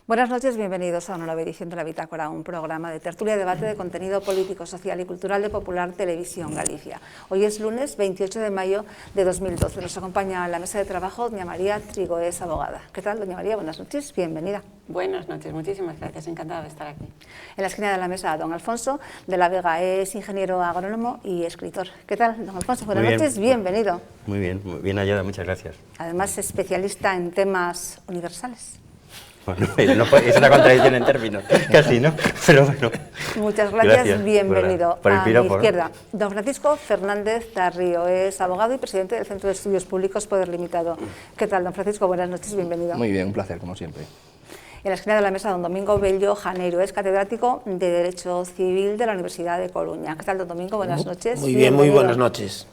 Buenas noches, bienvenidos a una nueva edición de La Bitácora, un programa de tertulia, debate de contenido político, social y cultural de Popular Televisión Galicia. Hoy es lunes 28 de mayo de 2012. Nos acompaña en la mesa de trabajo doña María Trigoés, abogada. ¿Qué tal, doña María? Buenas noches, bienvenida. Buenas noches, muchísimas gracias, encantada de estar aquí. En la esquina de la mesa, don Alfonso de la Vega, es ingeniero agrónomo y escritor. ¿Qué tal, don Alfonso? Buenas noches, bienvenido. Muy bien hallada, muchas gracias. Además, especialista en temas universales. Bueno, es una contradicción en términos, casi, ¿no? Pero bueno. Muchas gracias, bienvenido. Por el piropo, a mi izquierda, don Francisco Fernández Tarrío, es abogado y presidente del Centro de Estudios Públicos Poder Limitado. ¿Qué tal, don Francisco? Buenas noches, bienvenido. Muy bien, un placer, como siempre. En la esquina de la mesa, don Domingo Bello Janeiro, es catedrático de Derecho Civil de la Universidad de Coruña. ¿Qué tal, don Domingo? Buenas noches. Muy bien, muy buenas noches.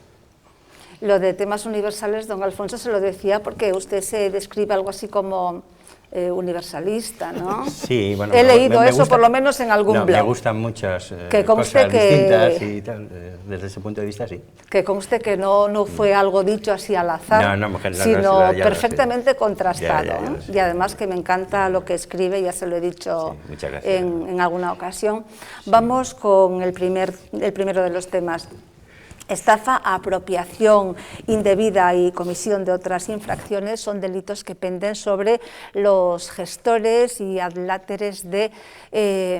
Lo de temas universales, don Alfonso, se lo decía porque usted se describe algo así como universalista, ¿no? Sí, bueno. He leído eso, por lo menos en algún blog. Me gustan muchas que cosas distintas y tal, desde ese punto de vista, sí. Que conste que no fue algo dicho así al azar, sino perfectamente contrastado. Y además que me encanta lo que escribe, ya se lo he dicho en alguna ocasión. Vamos con el primero de los temas. Estafa, apropiación indebida y comisión de otras infracciones son delitos que penden sobre los gestores y adláteres de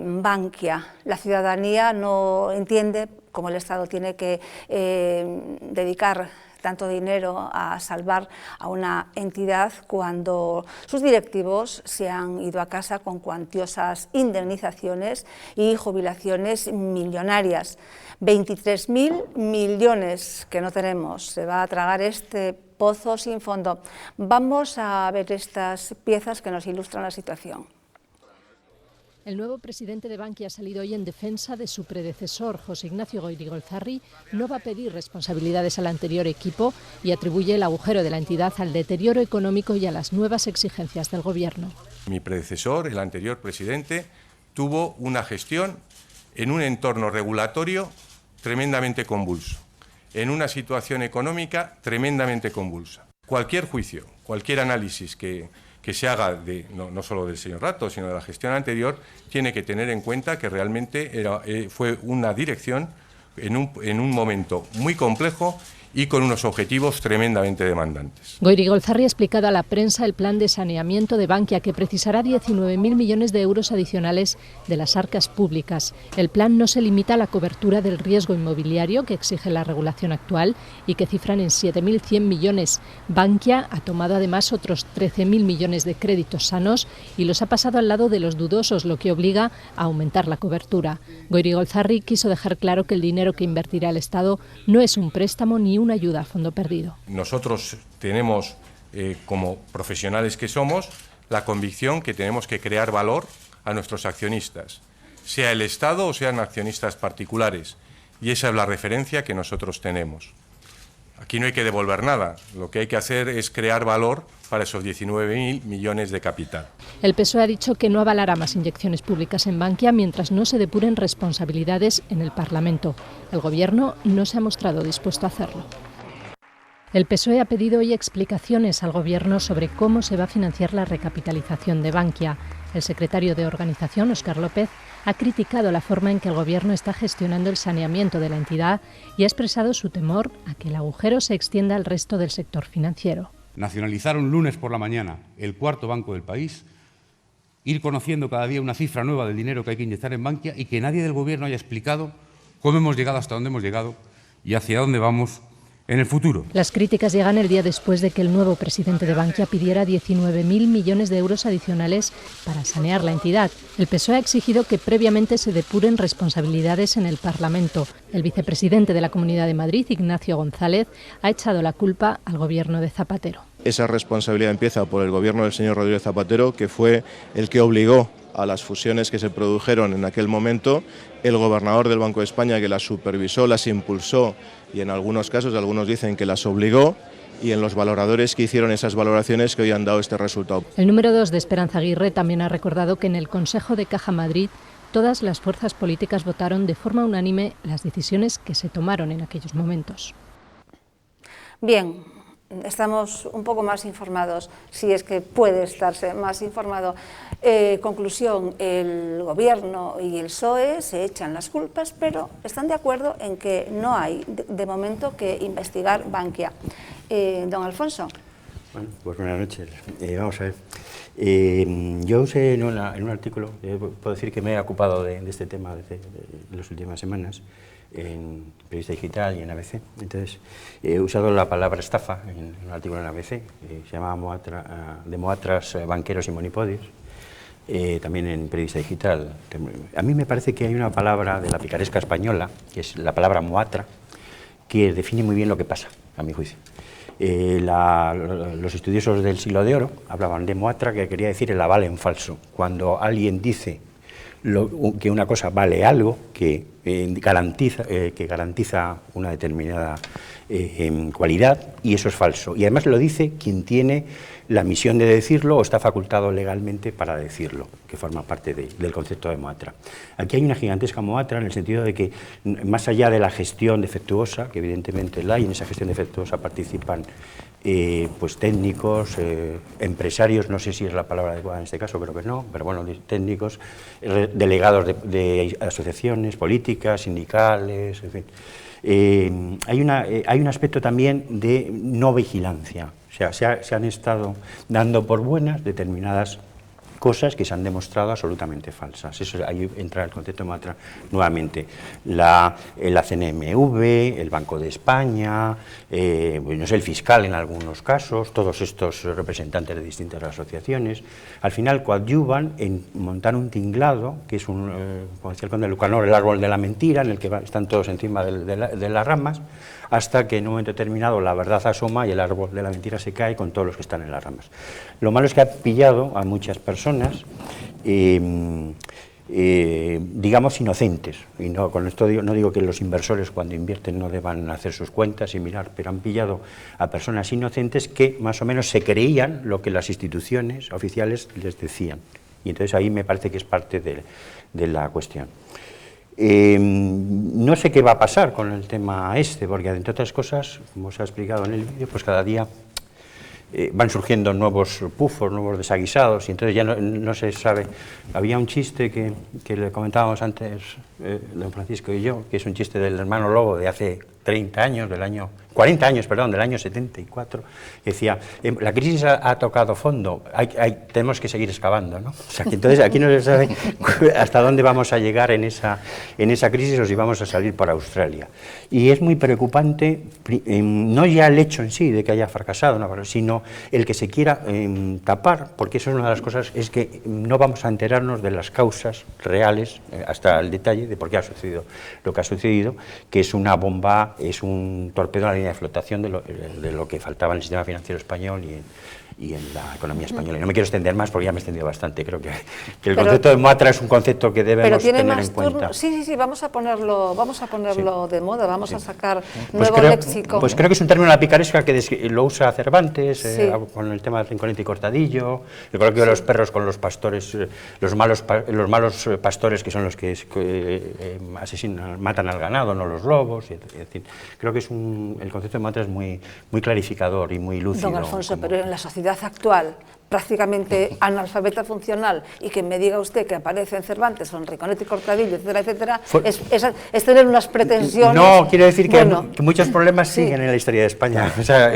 Bankia. La ciudadanía no entiende cómo el Estado tiene que dedicar tanto dinero a salvar a una entidad cuando sus directivos se han ido a casa con cuantiosas indemnizaciones y jubilaciones millonarias. 23.000 millones que no tenemos, se va a tragar este pozo sin fondo. Vamos a ver estas piezas que nos ilustran la situación. El nuevo presidente de Bankia ha salido hoy en defensa de su predecesor, José Ignacio Goirigolzarri. No va a pedir responsabilidades al anterior equipo y atribuye el agujero de la entidad al deterioro económico y a las nuevas exigencias del Gobierno. Mi predecesor, el anterior presidente, tuvo una gestión en un entorno regulatorio tremendamente convulso, en una situación económica tremendamente convulsa. Cualquier juicio, cualquier análisis que se haga, no solo del señor Rato, sino de la gestión anterior, tiene que tener en cuenta que realmente fue una dirección en un momento muy complejo y con unos objetivos tremendamente demandantes. Goirigolzarri ha explicado a la prensa el plan de saneamiento de Bankia, que precisará 19.000 millones de euros adicionales de las arcas públicas. El plan no se limita a la cobertura del riesgo inmobiliario que exige la regulación actual y que cifran en 7.100 millones. Bankia ha tomado además otros 13.000 millones de créditos sanos y los ha pasado al lado de los dudosos, lo que obliga a aumentar la cobertura. Goirigolzarri quiso dejar claro que el dinero que invertirá el Estado no es un préstamo ni una ayuda a fondo perdido. Nosotros tenemos, como profesionales que somos, la convicción que tenemos que crear valor a nuestros accionistas, sea el Estado o sean accionistas particulares, y esa es la referencia que nosotros tenemos. Aquí no hay que devolver nada, lo que hay que hacer es crear valor para esos 19.000 millones de capital. El PSOE ha dicho que no avalará más inyecciones públicas en Bankia mientras no se depuren responsabilidades en el Parlamento. El Gobierno no se ha mostrado dispuesto a hacerlo. El PSOE ha pedido hoy explicaciones al Gobierno sobre cómo se va a financiar la recapitalización de Bankia. El secretario de Organización, Óscar López, ha criticado la forma en que el Gobierno está gestionando el saneamiento de la entidad y ha expresado su temor a que el agujero se extienda al resto del sector financiero. Nacionalizaron lunes por la mañana el cuarto banco del país, ir conociendo cada día una cifra nueva del dinero que hay que inyectar en Bankia y que nadie del Gobierno haya explicado cómo hemos llegado hasta dónde hemos llegado y hacia dónde vamos en el futuro. Las críticas llegan el día después de que el nuevo presidente de Bankia pidiera 19.000 millones de euros adicionales para sanear la entidad. El PSOE ha exigido que previamente se depuren responsabilidades en el Parlamento. El vicepresidente de la Comunidad de Madrid, Ignacio González, ha echado la culpa al Gobierno de Zapatero. Esa responsabilidad empieza por el Gobierno del señor Rodríguez Zapatero, que fue el que obligó a las fusiones que se produjeron en aquel momento, el gobernador del Banco de España que las supervisó, las impulsó y en algunos casos, algunos dicen que las obligó, y en los valoradores que hicieron esas valoraciones que hoy han dado este resultado. El número 2 de Esperanza Aguirre también ha recordado que en el Consejo de Caja Madrid todas las fuerzas políticas votaron de forma unánime las decisiones que se tomaron en aquellos momentos. Bien, estamos un poco más informados, si es que puede estarse más informado. Conclusión, el Gobierno y el PSOE se echan las culpas, pero están de acuerdo en que no hay, de momento, que investigar Bankia. Don Alfonso. Bueno, pues buenas noches. Vamos a ver. Yo usé en un artículo, puedo decir que me he ocupado de este tema desde las últimas semanas, en Periodista Digital y en ABC. Entonces, he usado la palabra estafa en un artículo en ABC, se llama de Moatras, banqueros y monopodios, también en Periodista Digital. A mí me parece que hay una palabra de la picaresca española, que es la palabra moatra, que define muy bien lo que pasa, a mi juicio. Los estudiosos del siglo de oro hablaban de moatra, que quería decir el aval en falso. Cuando alguien dice que una cosa vale algo, que garantiza una determinada cualidad, y eso es falso. Y además lo dice quien tiene la misión de decirlo o está facultado legalmente para decirlo, que forma parte del concepto de moatra. Aquí hay una gigantesca moatra en el sentido de que, más allá de la gestión defectuosa, que evidentemente la hay, en esa gestión defectuosa participan pues técnicos, empresarios, no sé si es la palabra adecuada en este caso, creo que no, pero bueno, técnicos, delegados de asociaciones políticas, sindicales, en fin. Hay un aspecto también de no vigilancia, o sea, se han estado dando por buenas determinadas cosas que se han demostrado absolutamente falsas. Eso, ahí entra el concepto de moatra nuevamente. La CNMV, el Banco de España, no sé, el fiscal en algunos casos, todos estos representantes de distintas asociaciones, al final coadyuvan en montar un tinglado, que es como decía el conde de Lucanor, el árbol de la mentira, en el que están todos encima de las ramas, hasta que en un momento determinado la verdad asoma y el árbol de la mentira se cae con todos los que están en las ramas. Lo malo es que ha pillado a muchas personas, digamos, inocentes, y no, con esto no digo que los inversores cuando invierten no deban hacer sus cuentas y mirar, pero han pillado a personas inocentes que más o menos se creían lo que las instituciones oficiales les decían, y entonces ahí me parece que es parte de la cuestión. No sé qué va a pasar con el tema porque entre otras cosas, como se ha explicado en el vídeo, pues cada día van surgiendo nuevos pufos, nuevos desaguisados, y entonces ya no se sabe. Había un chiste que le comentábamos antes, don Francisco y yo, que es un chiste del hermano Lobo de hace 30 años, 40 años, perdón, del año 74, decía, la crisis ha tocado fondo, tenemos que seguir excavando, ¿no? O sea, que entonces aquí no se sabe hasta dónde vamos a llegar en esa crisis o si vamos a salir por Australia. Y es muy preocupante, no ya el hecho en sí de que haya fracasado, no, sino el que se quiera tapar, porque eso es una de las cosas, es que no vamos a enterarnos de las causas reales, hasta el detalle de por qué ha sucedido lo que ha sucedido, que es una bomba, es un torpedo a la línea de flotación de lo que faltaba en el sistema financiero español y en la economía española. Y no me quiero extender más porque ya me he extendido bastante. Creo que el concepto de moatra es un concepto que debemos tener en cuenta. Sí, vamos a ponerlo de moda, vamos a sacar nuevo léxico. Pues creo que es un término de la picaresca que lo usa Cervantes, con el tema del Rinconete y Cortadillo, el coloquio de los perros con los pastores, los malos pastores que son los que matan al ganado, no los lobos. Es decir, creo que el concepto de moatra es muy clarificador y muy lúcido. Don Alfonso, pero en la sociedad actual, prácticamente analfabeta funcional, y que me diga usted que aparece en Cervantes o en Rinconete y Cortadillo, etcétera, es tener unas pretensiones. No, quiero decir que muchos problemas siguen en la historia de España. O sea,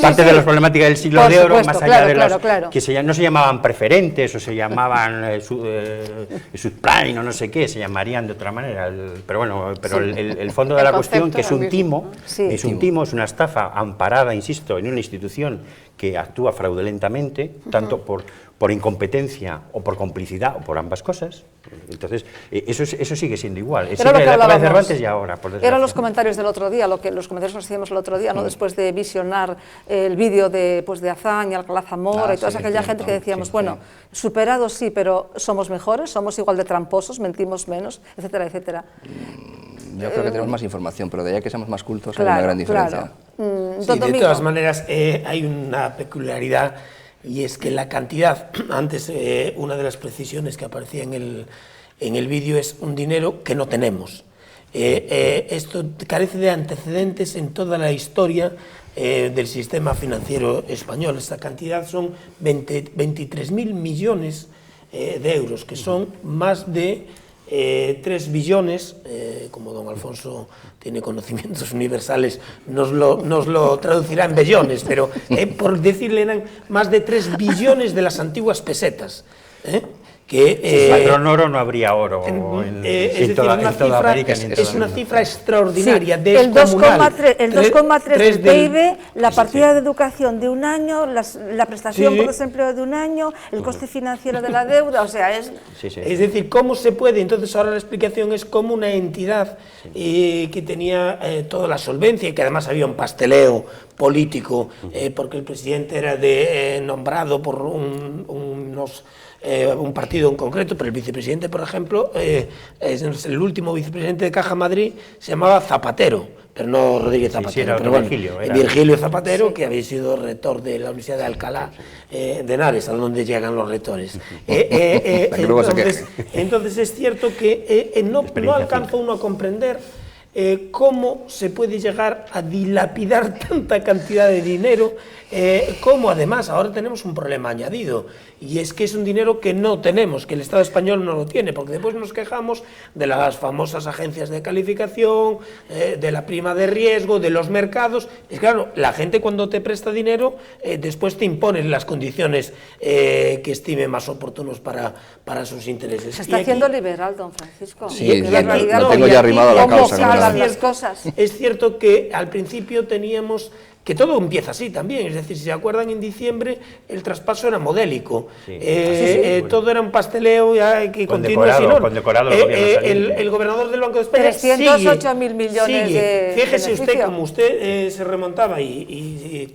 parte de las problemáticas del siglo de oro, más allá de los que no se llamaban preferentes o se llamaban subprime o no sé qué, se llamarían de otra manera. Pero bueno, el fondo de la cuestión, que es un timo, es una estafa amparada, insisto, en una institución que actúa fraudulentamente, tanto por incompetencia o por complicidad o por ambas cosas. Entonces, eso sigue siendo igual. Era lo que hablábamos. De Cervantes y ahora, por desgracia. Eran los comentarios del otro día, los comentarios que nos hacíamos el otro día, ¿no? Después de visionar el vídeo de Azán y Alcalá Zamora y toda aquella gente que decíamos, bueno, superados sí, pero somos mejores, somos igual de tramposos, mentimos menos, etcétera, etcétera. Yo creo que tenemos más información, pero de allá que seamos más cultos hay una gran diferencia. Sí, de todas maneras, hay una peculiaridad, y es que la cantidad, antes una de las precisiones que aparecía en el vídeo es un dinero que no tenemos. Esto carece de antecedentes en toda la historia del sistema financiero español. Esta cantidad son 23.000 millones de euros, que son más de 3 billones, como don Alfonso tiene conocimientos universales, nos lo traducirá en bellones, pero por decirle eran más de 3 billones de las antiguas pesetas. Si patrón oro no habría oro en toda América. Es una cifra extraordinaria, el 2,3 del PIB, la partida de educación de un año, la prestación por desempleo de un año, el coste financiero de la deuda, o sea, es... Es decir, ¿cómo se puede? Entonces ahora la explicación es cómo una entidad que tenía toda la solvencia y que además había un pasteleo político, porque el presidente era nombrado por un partido en concreto, pero el vicepresidente, por ejemplo, el último vicepresidente de Caja Madrid se llamaba Zapatero, pero no Rodríguez Zapatero, pero bueno, Virgilio Zapatero, que había sido rector de la Universidad de Alcalá de Henares, a donde llegan los rectores. Entonces es cierto que no alcanza uno a comprender cómo se puede llegar a dilapidar tanta cantidad de dinero, como además ahora tenemos un problema añadido, y es que es un dinero que no tenemos, que el Estado español no lo tiene, porque después nos quejamos de las famosas agencias de calificación, de la prima de riesgo, de los mercados. Es claro, la gente cuando te presta dinero, después te imponen las condiciones que estime más oportunos para sus intereses. Se está haciendo liberal, don Francisco. Sí, lo tengo ya arrimado a la causa. Las cosas. Es cierto que al principio teníamos que todo empieza así también, es decir, si se acuerdan, en diciembre el traspaso era modélico, todo era un pasteleo que continúa así, ¿no? El gobernador del Banco de España 308.000 millones de fíjese beneficio. usted, como usted se remontaba y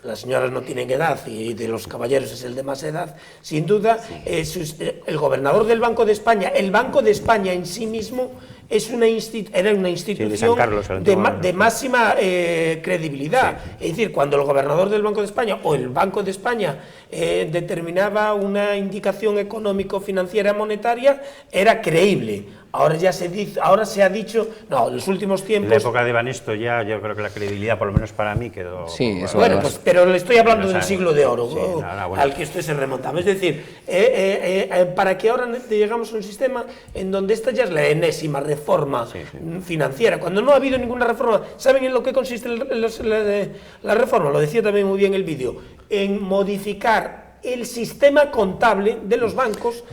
las señoras no tienen edad y de los caballeros es el de más edad, sin duda, el gobernador del Banco de España, el Banco de España en sí mismo, era una institución de máxima credibilidad. Es decir, cuando el gobernador del Banco de España o el Banco de España determinaba una indicación económico-financiera monetaria, era creíble. Ahora se ha dicho, no, en los últimos tiempos... En la época de Banesto ya, yo creo que la credibilidad, por lo menos para mí, quedó... Sí, eso bueno, pues, pero le estoy hablando del siglo de oro, al que usted se remontaba. Es decir, para que ahora llegamos a un sistema en donde esta ya es la enésima reforma financiera, cuando no ha habido ninguna reforma. ¿Saben en lo que consiste la reforma? Lo decía también muy bien el vídeo, en modificar el sistema contable de los bancos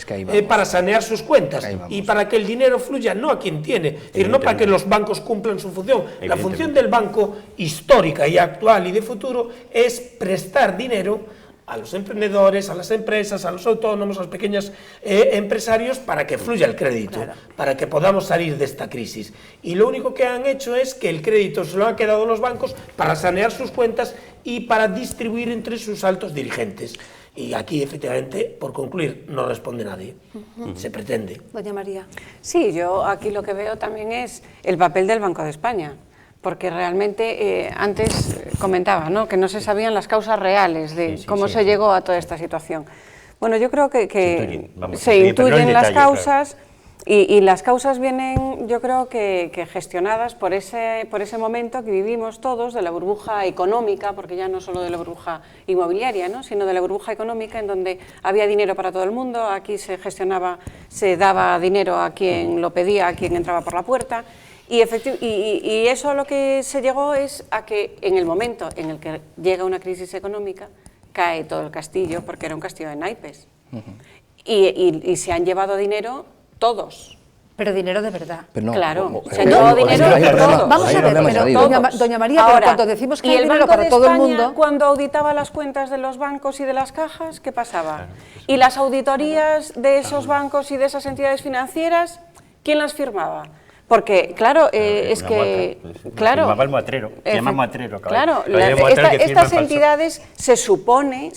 para sanear sus cuentas y para que el dinero fluya no a quien tiene, es decir, no para que los bancos cumplan su función. La función del banco histórica y actual y de futuro es prestar dinero a los emprendedores, a las empresas, a los autónomos, a los pequeños empresarios, para que fluya el crédito, para que podamos salir de esta crisis. Y lo único que han hecho es que el crédito se lo han quedado los bancos para sanear sus cuentas y para distribuir entre sus altos dirigentes. Y aquí, efectivamente, por concluir, no responde nadie. Se pretende. Doña María. Sí, yo aquí lo que veo también es el papel del Banco de España, porque realmente antes comentaba, ¿no?, que no se sabían las causas reales de cómo se llegó a toda esta situación. Bueno, yo creo que se intuyen las causas. Y las causas vienen, yo creo que gestionadas por ese momento que vivimos todos de la burbuja económica, porque ya no solo de la burbuja inmobiliaria, ¿no?, sino de la burbuja económica, en donde había dinero para todo el mundo. Aquí se daba dinero a quien lo pedía, a quien entraba por la puerta, y eso a lo que se llegó es a que en el momento en el que llega una crisis económica, cae todo el castillo, porque era un castillo de naipes, y se han llevado dinero todos, Pero dinero de verdad. Pero no, claro, se llevó dinero de todo. Vamos a ver, pero, doña María, ahora, pero cuando decimos que hay dinero para todo el mundo... Cuando auditaba las cuentas de los bancos y de las cajas, ¿qué pasaba? Y las auditorías de esos bancos y de esas entidades financieras, ¿quién las firmaba? Porque, claro, es que... Claro, firmaba el muatrero, se llama muatrero. Claro, estas entidades se supone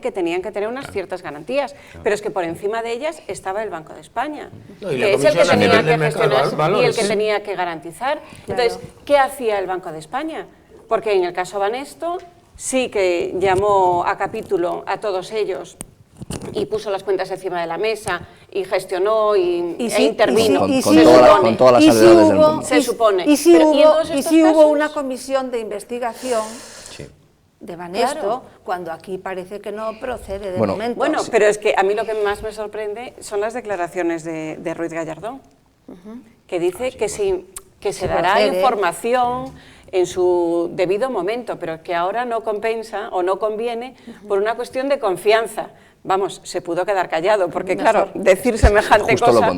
que tenían que tener unas ciertas garantías, pero es que por encima de ellas estaba el Banco de España, que es el que tenía que gestionar y el que tenía que garantizar. Entonces, ¿qué hacía el Banco de España? Porque en el caso Banesto sí que llamó a capítulo a todos ellos y puso las cuentas encima de la mesa y gestionó e intervino. Con todas las salvedades del mundo. Se supone. Y si hubo una comisión de investigación de Banesto, cuando aquí parece que no procede de momento. Bueno, pero es que a mí lo que más me sorprende son las declaraciones de Ruiz Gallardón, que dice que se dará información en su debido momento, pero que ahora no compensa o no conviene por una cuestión de confianza. Vamos, se pudo quedar callado, porque claro, decir semejante cosa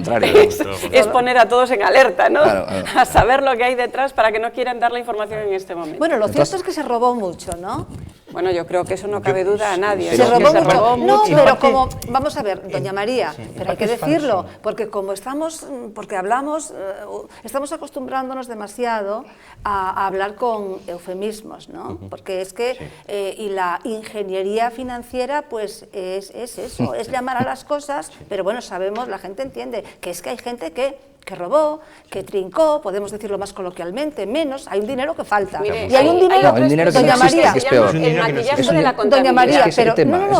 es poner a todos en alerta, ¿no? Claro. A saber lo que hay detrás para que no quieran dar la información en este momento. Bueno, lo cierto es que se robó mucho, ¿no? Bueno, yo creo que eso no cabe duda a nadie. Se robó mucho. No, pero como, vamos a ver, doña María, pero hay que decirlo, porque como estamos acostumbrándonos demasiado a hablar con eufemismos, ¿no? Porque es que, y la ingeniería financiera, pues es eso, es llamar a las cosas, pero bueno, sabemos, la gente entiende que es que hay gente que robó, que trincó, podemos decirlo más coloquialmente, menos, hay un dinero que falta. Mire, y hay un dinero, doña María, que es peor. El maquillaje de la contabilidad. Doña María, pero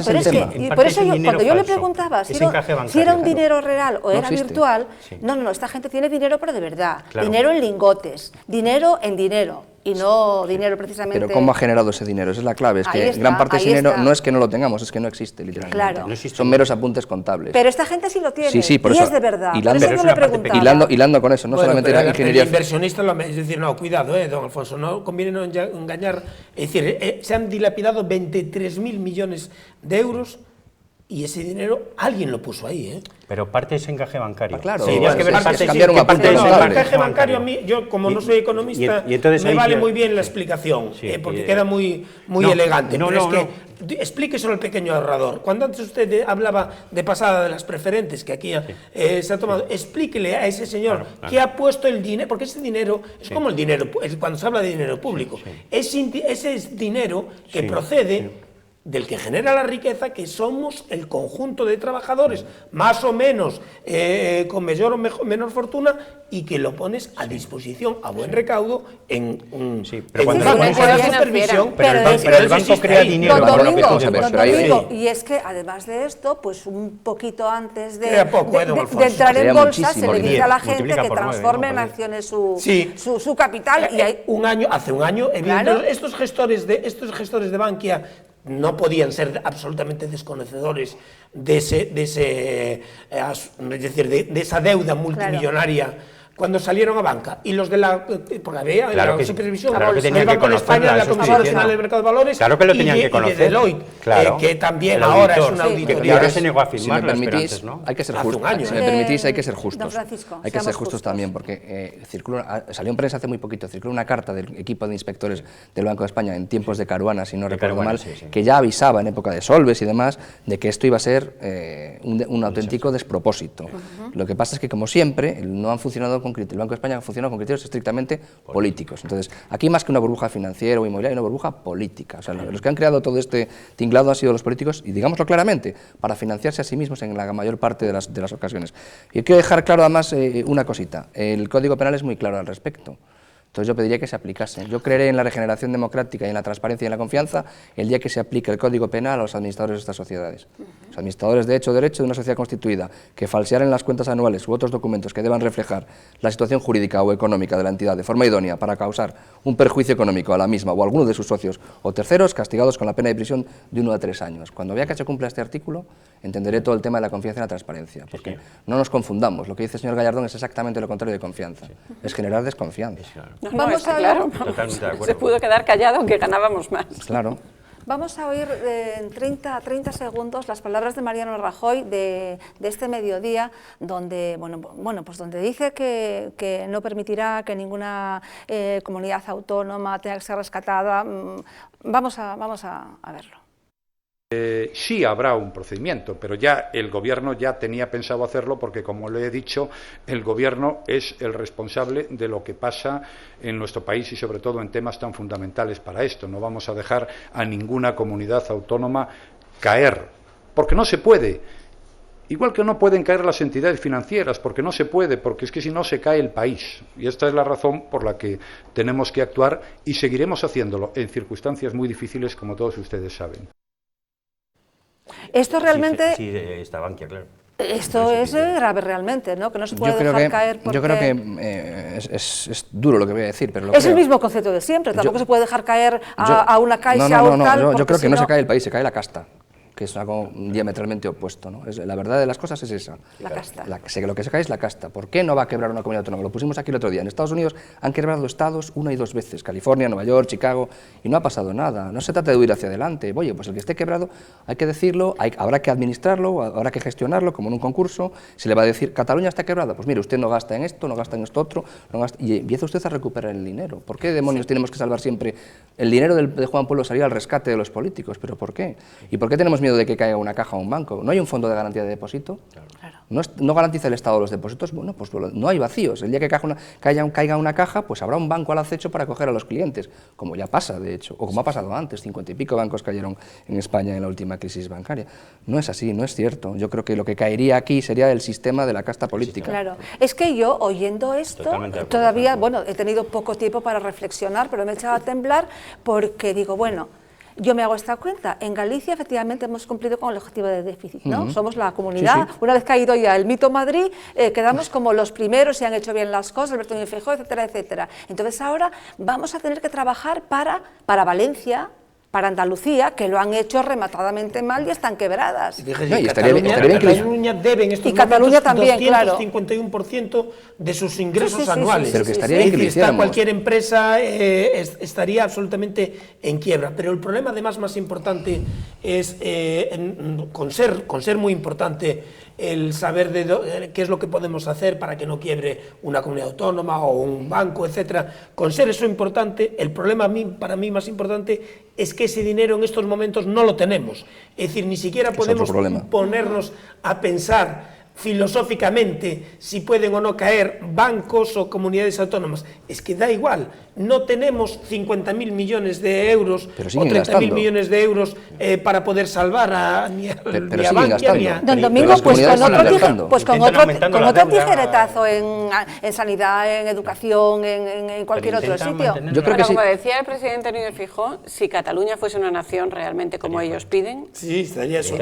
pero es que, por eso cuando yo le preguntaba si era un dinero real o era virtual, no, esta gente tiene dinero pero de verdad, dinero en lingotes, dinero en dinero. Y no dinero precisamente... Pero ¿cómo ha generado ese dinero? Esa es la clave, es que gran parte de ese dinero no es que no lo tengamos, es que no existe literalmente. Claro. No existe. Son meros apuntes contables. Pero esta gente sí lo tiene, sí, por y eso, es de verdad, hilando, por eso yo le preguntaba. Hilando con eso, no solamente era ingeniería... El inversionista, es decir, no, cuidado, don Alfonso, no conviene no engañar, es decir, se han dilapidado 23.000 millones de euros y ese dinero alguien lo puso ahí, Pero parte es encaje bancario. Claro, sí, que cambiar un apunte. El encaje bancario a mí, yo como no soy economista, me vale muy bien la explicación, porque queda muy elegante. Pero es que explíqueselo al pequeño ahorrador. Cuando antes usted hablaba de pasada de las preferentes, que aquí se ha tomado, explíquele a ese señor que ha puesto el dinero, porque ese dinero es como el dinero, cuando se habla de dinero público, ese es dinero que procede del que genera la riqueza, que somos el conjunto de trabajadores, más o menos con mayor o menor fortuna, y que lo pones a disposición, a buen recaudo, en una supervisión. Pero el banco crea dinero. Y es que, además de esto, pues un poquito antes de entrar en bolsa, se le dice a la gente que transforme en acciones su capital. Y hace un año, estos gestores de Bankia no podían ser absolutamente desconocedores de esa deuda multimillonaria cuando salieron a banca, y los de porque había la supervisión del Banco de España, de la Comisión Nacional del Mercado de Valores, claro que lo tenían que conocer, y de Deloitte, que también ahora es una auditoría. Ahora se negó a firmar, si me permitís, hay que ser justos. Si me permitís, hay que ser justos. Hay que ser justos también, porque salió en prensa hace muy poquito, circuló una carta del equipo de inspectores del Banco de España en tiempos de Caruana, si no recuerdo mal, que ya avisaba en época de Solves y demás, de que esto iba a ser un auténtico despropósito. Lo que pasa es que, como siempre, no han funcionado con criterios. El Banco de España funciona con criterios estrictamente políticos. Entonces, aquí más que una burbuja financiera o inmobiliaria, hay una burbuja política. O sea, los que han creado todo este tinglado han sido los políticos, y digámoslo claramente, para financiarse a sí mismos en la mayor parte de las ocasiones. Y quiero dejar claro además una cosita. El Código Penal es muy claro al respecto. Entonces yo pediría que se aplicase. Yo creeré en la regeneración democrática y en la transparencia y en la confianza el día que se aplique el Código Penal a los administradores de estas sociedades. Los administradores de hecho derecho de una sociedad constituida que falsearen las cuentas anuales u otros documentos que deban reflejar la situación jurídica o económica de la entidad de forma idónea para causar un perjuicio económico a la misma o a alguno de sus socios o terceros, castigados con la pena de prisión de 1 a 3 años. Cuando vea que se cumpla este artículo, entenderé todo el tema de la confianza y la transparencia, porque no nos confundamos. Lo que dice el señor Gallardón es exactamente lo contrario de confianza, es generar desconfianza. Vamos a claro, se pudo quedar callado aunque ganábamos más. Claro. Vamos a oír en 30 segundos las palabras de Mariano Rajoy de este mediodía, donde, pues donde dice que no permitirá que ninguna comunidad autónoma tenga que ser rescatada. Vamos a verlo. Sí habrá un procedimiento, pero ya el Gobierno ya tenía pensado hacerlo porque, como le he dicho, el Gobierno es el responsable de lo que pasa en nuestro país y, sobre todo, en temas tan fundamentales para esto. No vamos a dejar a ninguna comunidad autónoma caer, porque no se puede. Igual que no pueden caer las entidades financieras, porque no se puede, porque es que si no se cae el país. Y esta es la razón por la que tenemos que actuar y seguiremos haciéndolo en circunstancias muy difíciles, como todos ustedes saben. Esto realmente... Sí, esta Bankia, claro. Esto es grave realmente, ¿no? Que no se puede dejar caer porque... Yo creo que es duro lo que voy a decir, pero... Es el mismo concepto de siempre, tampoco se puede dejar caer a una caixa o tal... Yo creo que no se cae el país, se cae la casta, que es algo diametralmente opuesto, ¿no? La verdad de las cosas es esa. La casta. Lo que se cae es la casta. ¿Por qué no va a quebrar una comunidad autónoma? Lo pusimos aquí el otro día. En Estados Unidos han quebrado estados 1 y 2 veces, California, Nueva York, Chicago, y no ha pasado nada. No se trata de huir hacia adelante. Oye, pues el que esté quebrado hay que decirlo, habrá que administrarlo, habrá que gestionarlo, como en un concurso. Se le va a decir, Cataluña está quebrada, pues mire, usted no gasta en esto, no gasta en esto otro, y empieza usted a recuperar el dinero. ¿Por qué demonios tenemos que salvar siempre el dinero de Juan Pueblo, salir al rescate de los políticos? ¿Pero por qué? ¿Y por qué tenemos miedo de que caiga una caja a un banco? ¿No hay un fondo de garantía de depósito? Claro. ¿No garantiza el Estado los depósitos? Bueno, pues no hay vacíos. El día que caiga una caja, pues habrá un banco al acecho para acoger a los clientes, como ya pasa, de hecho, o como ha pasado antes, 50 y pico bancos cayeron en España en la última crisis bancaria. No es así, no es cierto. Yo creo que lo que caería aquí sería el sistema de la casta política. Claro, es que yo, oyendo esto, todavía, bueno, he tenido poco tiempo para reflexionar, pero me he echado a temblar porque digo, bueno, yo me hago esta cuenta. En Galicia, efectivamente, hemos cumplido con el objetivo de déficit, ¿no? Somos la comunidad. Una vez caído ya el mito Madrid, quedamos como los primeros, se han hecho bien las cosas, Alberto Núñez Feijóo, etcétera, etcétera. Entonces ahora vamos a tener que trabajar para Valencia, para Andalucía, que lo han hecho rematadamente mal y están quebradas. Cataluña debe en estos momentos también, 251% de sus ingresos anuales. Pero que estaría bien que lo hiciéramos. Cualquier empresa estaría absolutamente en quiebra. Pero el problema además más importante es, con ser muy importante, el saber qué es lo que podemos hacer para que no quiebre una comunidad autónoma o un banco, etcétera. Con ser eso importante, el problema para mí más importante es que ese dinero en estos momentos no lo tenemos. Es decir, ni siquiera podemos ponernos a pensar filosóficamente si pueden o no caer bancos o comunidades autónomas. Es que da igual, no tenemos 50.000 millones de euros o 30.000 millones de euros para poder salvar ni a Bankia ni a... Don Domingo, pues con otro tijeretazo en sanidad, en educación, en cualquier otro sitio. Yo creo que como decía el presidente Núñez Feijóo, si Cataluña fuese una nación realmente como ellos piden,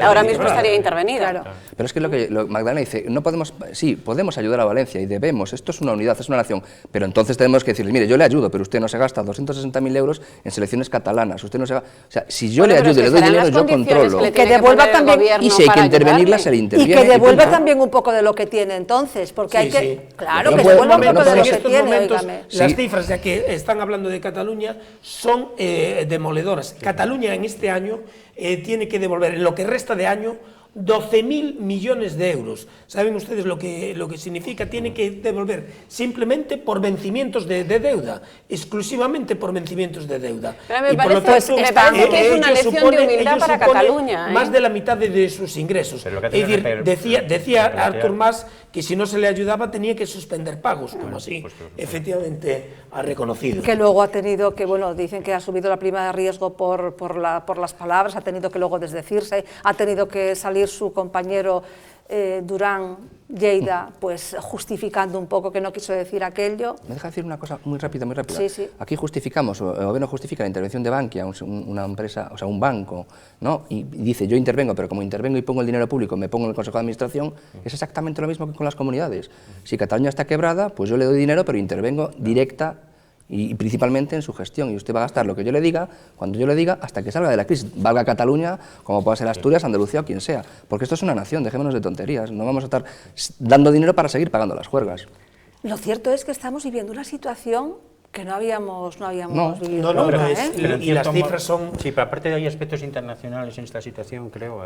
ahora mismo estaría intervenida. Claro. Pero es que Magdalena dice, no podemos, sí, podemos ayudar a Valencia y debemos, esto es una unidad, es una nación, pero entonces tenemos que decirle, mire, yo le ayudo, pero usted no se gasta 260.000 euros en selecciones catalanas, usted no se gasta, o sea, si yo le ayudo y le doy dinero, yo controlo. Y que devuelva también, y si hay que intervenirla, se le interviene. Y que devuelva también un poco de lo que tiene entonces, porque hay que, claro, que devuelva un poco de lo que tiene, las cifras, ya que están hablando de Cataluña, son demoledoras. Cataluña en este año tiene que devolver, en lo que resta de año, 12.000 millones de euros. ¿Saben ustedes lo que significa? Tiene que devolver simplemente por vencimientos de deuda, exclusivamente por vencimientos de deuda. Pero me parece que es una lección de humildad para Cataluña. Más de la mitad de sus ingresos. Es decir, decía Artur Mas que si no se le ayudaba tenía que suspender pagos, como así efectivamente ha reconocido. Que luego ha tenido que, bueno, dicen que ha subido la prima de riesgo por las palabras, ha tenido que luego desdecirse, ha tenido que salir su compañero Durán Lleida, pues justificando un poco que no quiso decir aquello. ¿Me deja decir una cosa muy rápida, muy rápida? Sí. Aquí justificamos, el gobierno justifica la intervención de Bankia, una empresa, o sea, un banco, ¿no? Y dice, yo intervengo, pero como intervengo y pongo el dinero público, me pongo en el Consejo de Administración, es exactamente lo mismo que con las comunidades. Si Cataluña está quebrada, pues yo le doy dinero, pero intervengo directa y principalmente en su gestión, y usted va a gastar lo que yo le diga, cuando yo le diga, hasta que salga de la crisis, valga Cataluña, como pueda ser Asturias, Andalucía o quien sea, porque esto es una nación, dejémonos de tonterías, no vamos a estar dando dinero para seguir pagando las juergas. Lo cierto es que estamos viviendo una situación que no habíamos vivido nunca, y las cifras son... Sí, pero aparte hay aspectos internacionales en esta situación, creo,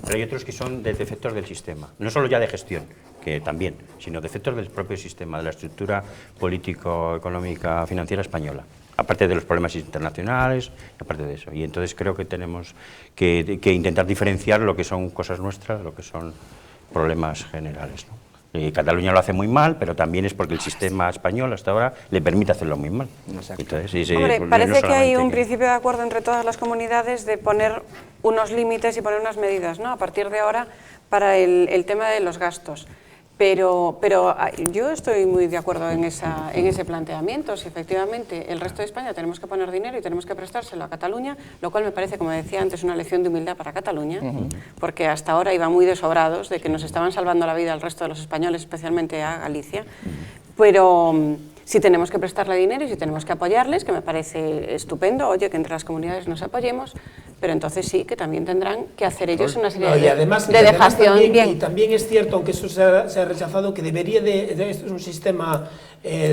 pero hay otros que son de defectos del sistema, no solo ya de gestión, que también, sino defectos del propio sistema, de la estructura político, económica, financiera española, aparte de los problemas internacionales, aparte de eso. Y entonces creo que tenemos que intentar diferenciar lo que son cosas nuestras, lo que son problemas generales, ¿no? Cataluña lo hace muy mal, pero también es porque el sistema español hasta ahora le permite hacerlo muy mal. Entonces, Hombre, parece que hay un principio de acuerdo entre todas las comunidades de poner unos límites y poner unas medidas, ¿no?, a partir de ahora para el tema de los gastos. Pero yo estoy muy de acuerdo en ese planteamiento. Si efectivamente el resto de España tenemos que poner dinero y tenemos que prestárselo a Cataluña, lo cual me parece, como decía antes, una lección de humildad para Cataluña, porque hasta ahora iban muy desobrados de que nos estaban salvando la vida al resto de los españoles, especialmente a Galicia. Pero si tenemos que prestarle dinero y si tenemos que apoyarles, que me parece estupendo, oye, que entre las comunidades nos apoyemos, pero entonces sí que también tendrán que hacer ellos una serie de dejación. También, y también es cierto, aunque eso se ha rechazado, que debería esto es un sistema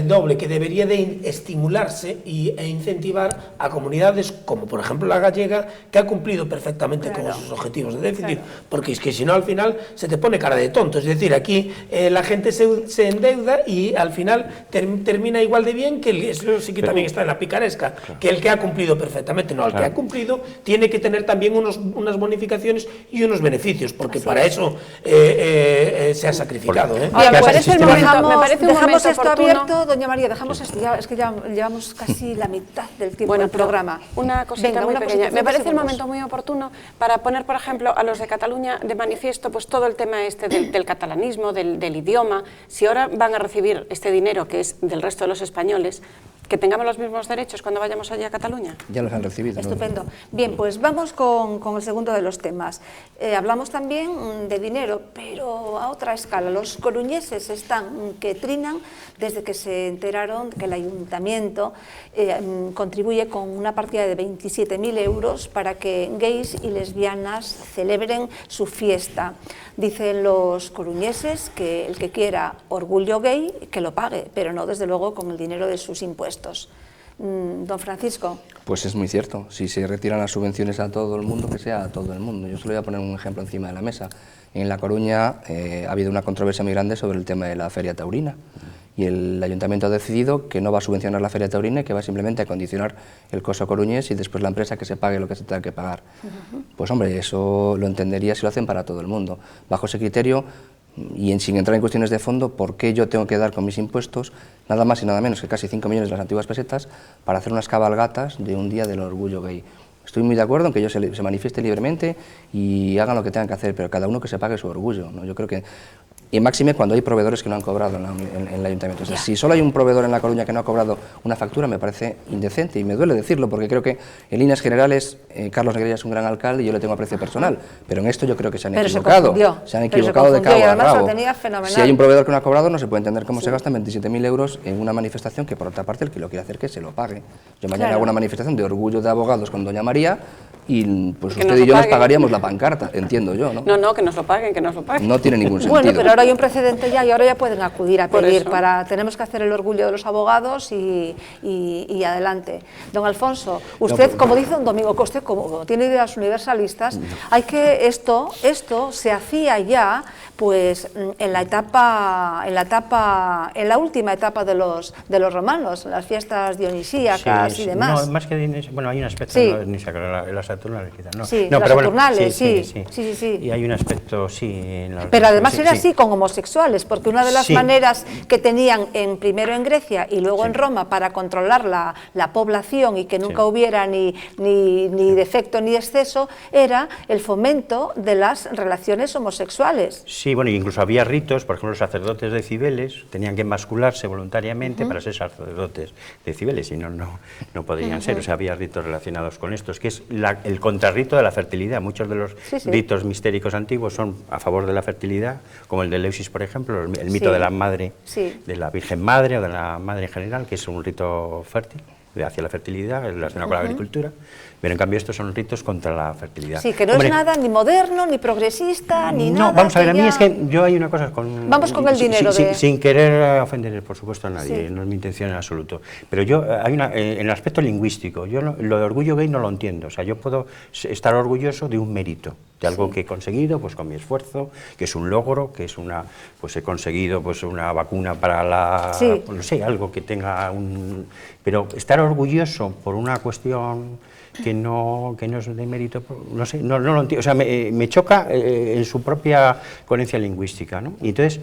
doble, que debería de estimularse e incentivar a comunidades como por ejemplo la gallega, que ha cumplido perfectamente con esos objetivos de déficit, porque es que si no al final se te pone cara de tonto, es decir, aquí la gente se endeuda y al final termina igual de bien que eso sí que también está en la picaresca, que el que ha cumplido perfectamente, no, el que ha cumplido tiene que tener también unas bonificaciones y unos beneficios, porque para eso se ha sacrificado. Me parece un momento esto abierto, doña María, dejamos esto, es que ya llevamos casi la mitad del tiempo del programa. Una cosita muy pequeña. Me parece el momento muy oportuno para poner, por ejemplo, a los de Cataluña de manifiesto pues todo el tema este del catalanismo, del idioma. Si ahora van a recibir este dinero que es del resto de los españoles, que tengamos los mismos derechos cuando vayamos allí a Cataluña. Ya los han recibido. Estupendo. ¿No? Bien, pues vamos con el segundo de los temas. Hablamos también de dinero, pero a otra escala. Los coruñeses están que trinan desde que se enteraron que el ayuntamiento contribuye con una partida de 27.000 euros para que gays y lesbianas celebren su fiesta. Dicen los coruñeses que el que quiera orgullo gay, que lo pague, pero no desde luego con el dinero de sus impuestos. Don Francisco. Pues es muy cierto, si se retiran las subvenciones a todo el mundo, que sea a todo el mundo. Yo solo voy a poner un ejemplo encima de la mesa. En La Coruña ha habido una controversia muy grande sobre el tema de la feria taurina, y el ayuntamiento ha decidido que no va a subvencionar la feria taurina y que va simplemente a condicionar el costo coruñés y después la empresa que se pague lo que se tenga que pagar. Pues hombre, eso lo entendería si lo hacen para todo el mundo. Bajo ese criterio, y sin entrar en cuestiones de fondo, ¿por qué yo tengo que dar con mis impuestos nada más y nada menos que casi 5 millones de las antiguas pesetas para hacer unas cabalgatas de un día del orgullo gay? Estoy muy de acuerdo en que ellos se manifiesten libremente y hagan lo que tengan que hacer, pero cada uno que se pague su orgullo, ¿no? Yo creo que... Y máxime cuando hay proveedores que no han cobrado en el ayuntamiento. O sea, si solo hay un proveedor en La Coruña que no ha cobrado una factura, me parece indecente, y me duele decirlo, porque creo que en líneas generales Carlos Negreira es un gran alcalde y yo le tengo aprecio personal, pero en esto yo creo que se han equivocado. Se han equivocado de cabo a rabo. Si hay un proveedor que no ha cobrado, no se puede entender cómo se gastan 27.000 euros en una manifestación que, por otra parte, el que lo quiere hacer que se lo pague. Yo mañana hago una manifestación de orgullo de abogados con doña María y pues usted y yo nos pagaríamos la pancarta, entiendo yo, ¿no? No, que nos lo paguen, que nos lo paguen. No tiene ningún sentido. Bueno, pero ahora hay un precedente ya y ahora ya pueden acudir a pedir tenemos que hacer el orgullo de los abogados y adelante. Don Alfonso, usted, como dice don Domingo Coste, como tiene ideas universalistas, hay que esto se hacía ya pues en la última etapa de los romanos, las fiestas dionisíacas y demás. No, más que bueno, hay un aspecto dionisíaco, las Saturnales quizás, ¿no? Sí, no, las Saturnales, bueno, sí. Y hay un aspecto, pero además era así con homosexuales, porque una de las maneras que tenían primero en Grecia y luego en Roma para controlar la población y que nunca hubiera ni defecto ni exceso era el fomento de las relaciones homosexuales. Sí, bueno, incluso había ritos, por ejemplo, los sacerdotes de Cibeles tenían que emascularse voluntariamente para ser sacerdotes de Cibeles, y no podrían ser, o sea, había ritos relacionados con estos, que es el contrarrito de la fertilidad. Muchos de los ritos mistéricos antiguos son a favor de la fertilidad, como el de Eleusis, por ejemplo, el mito de la madre, de la Virgen Madre o de la Madre en general, que es un rito fértil, hacia la fertilidad, relacionado con la agricultura, pero en cambio estos son ritos contra la fertilidad. Sí, que no es nada ni moderno, ni progresista, ni nada. No, vamos a ver, a mí es que yo hay una cosa con... Vamos con el dinero sin querer ofender, por supuesto, a nadie, no es mi intención en absoluto, pero yo, en el aspecto lingüístico, yo lo de orgullo gay no lo entiendo, o sea, yo puedo estar orgulloso de un mérito, de algo que he conseguido, pues con mi esfuerzo, que es un logro, que es pues he conseguido pues una vacuna para la... no sé, algo que tenga un... Pero estar orgulloso por una cuestión que no es de mérito, no sé, no lo entiendo, o sea, me choca en su propia coherencia lingüística, ¿no? Y entonces,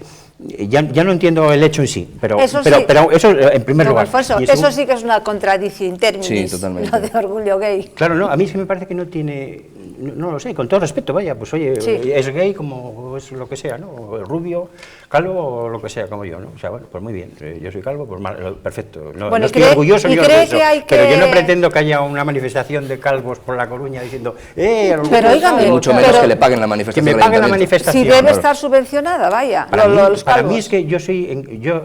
ya no entiendo el hecho en sí, pero eso en primer lugar. Alfonso, eso sí que es una contradicción términis, sí, totalmente. Lo de orgullo gay. Claro, no, a mí sí me parece que no tiene, no lo sé, con todo respeto, vaya, pues oye, es gay como es lo que sea, ¿no? O rubio, calvo o lo que sea, como yo, ¿no? O sea, bueno, pues muy bien, yo soy calvo, pues perfecto, no estoy orgulloso ni orgulloso, pero yo no pretendo que haya una manifestación de calvos por La Coruña diciendo pero oígame, mucho menos que le paguen la manifestación. Que me paguen la manifestación. Si debe estar subvencionada, vaya. Para mí es que yo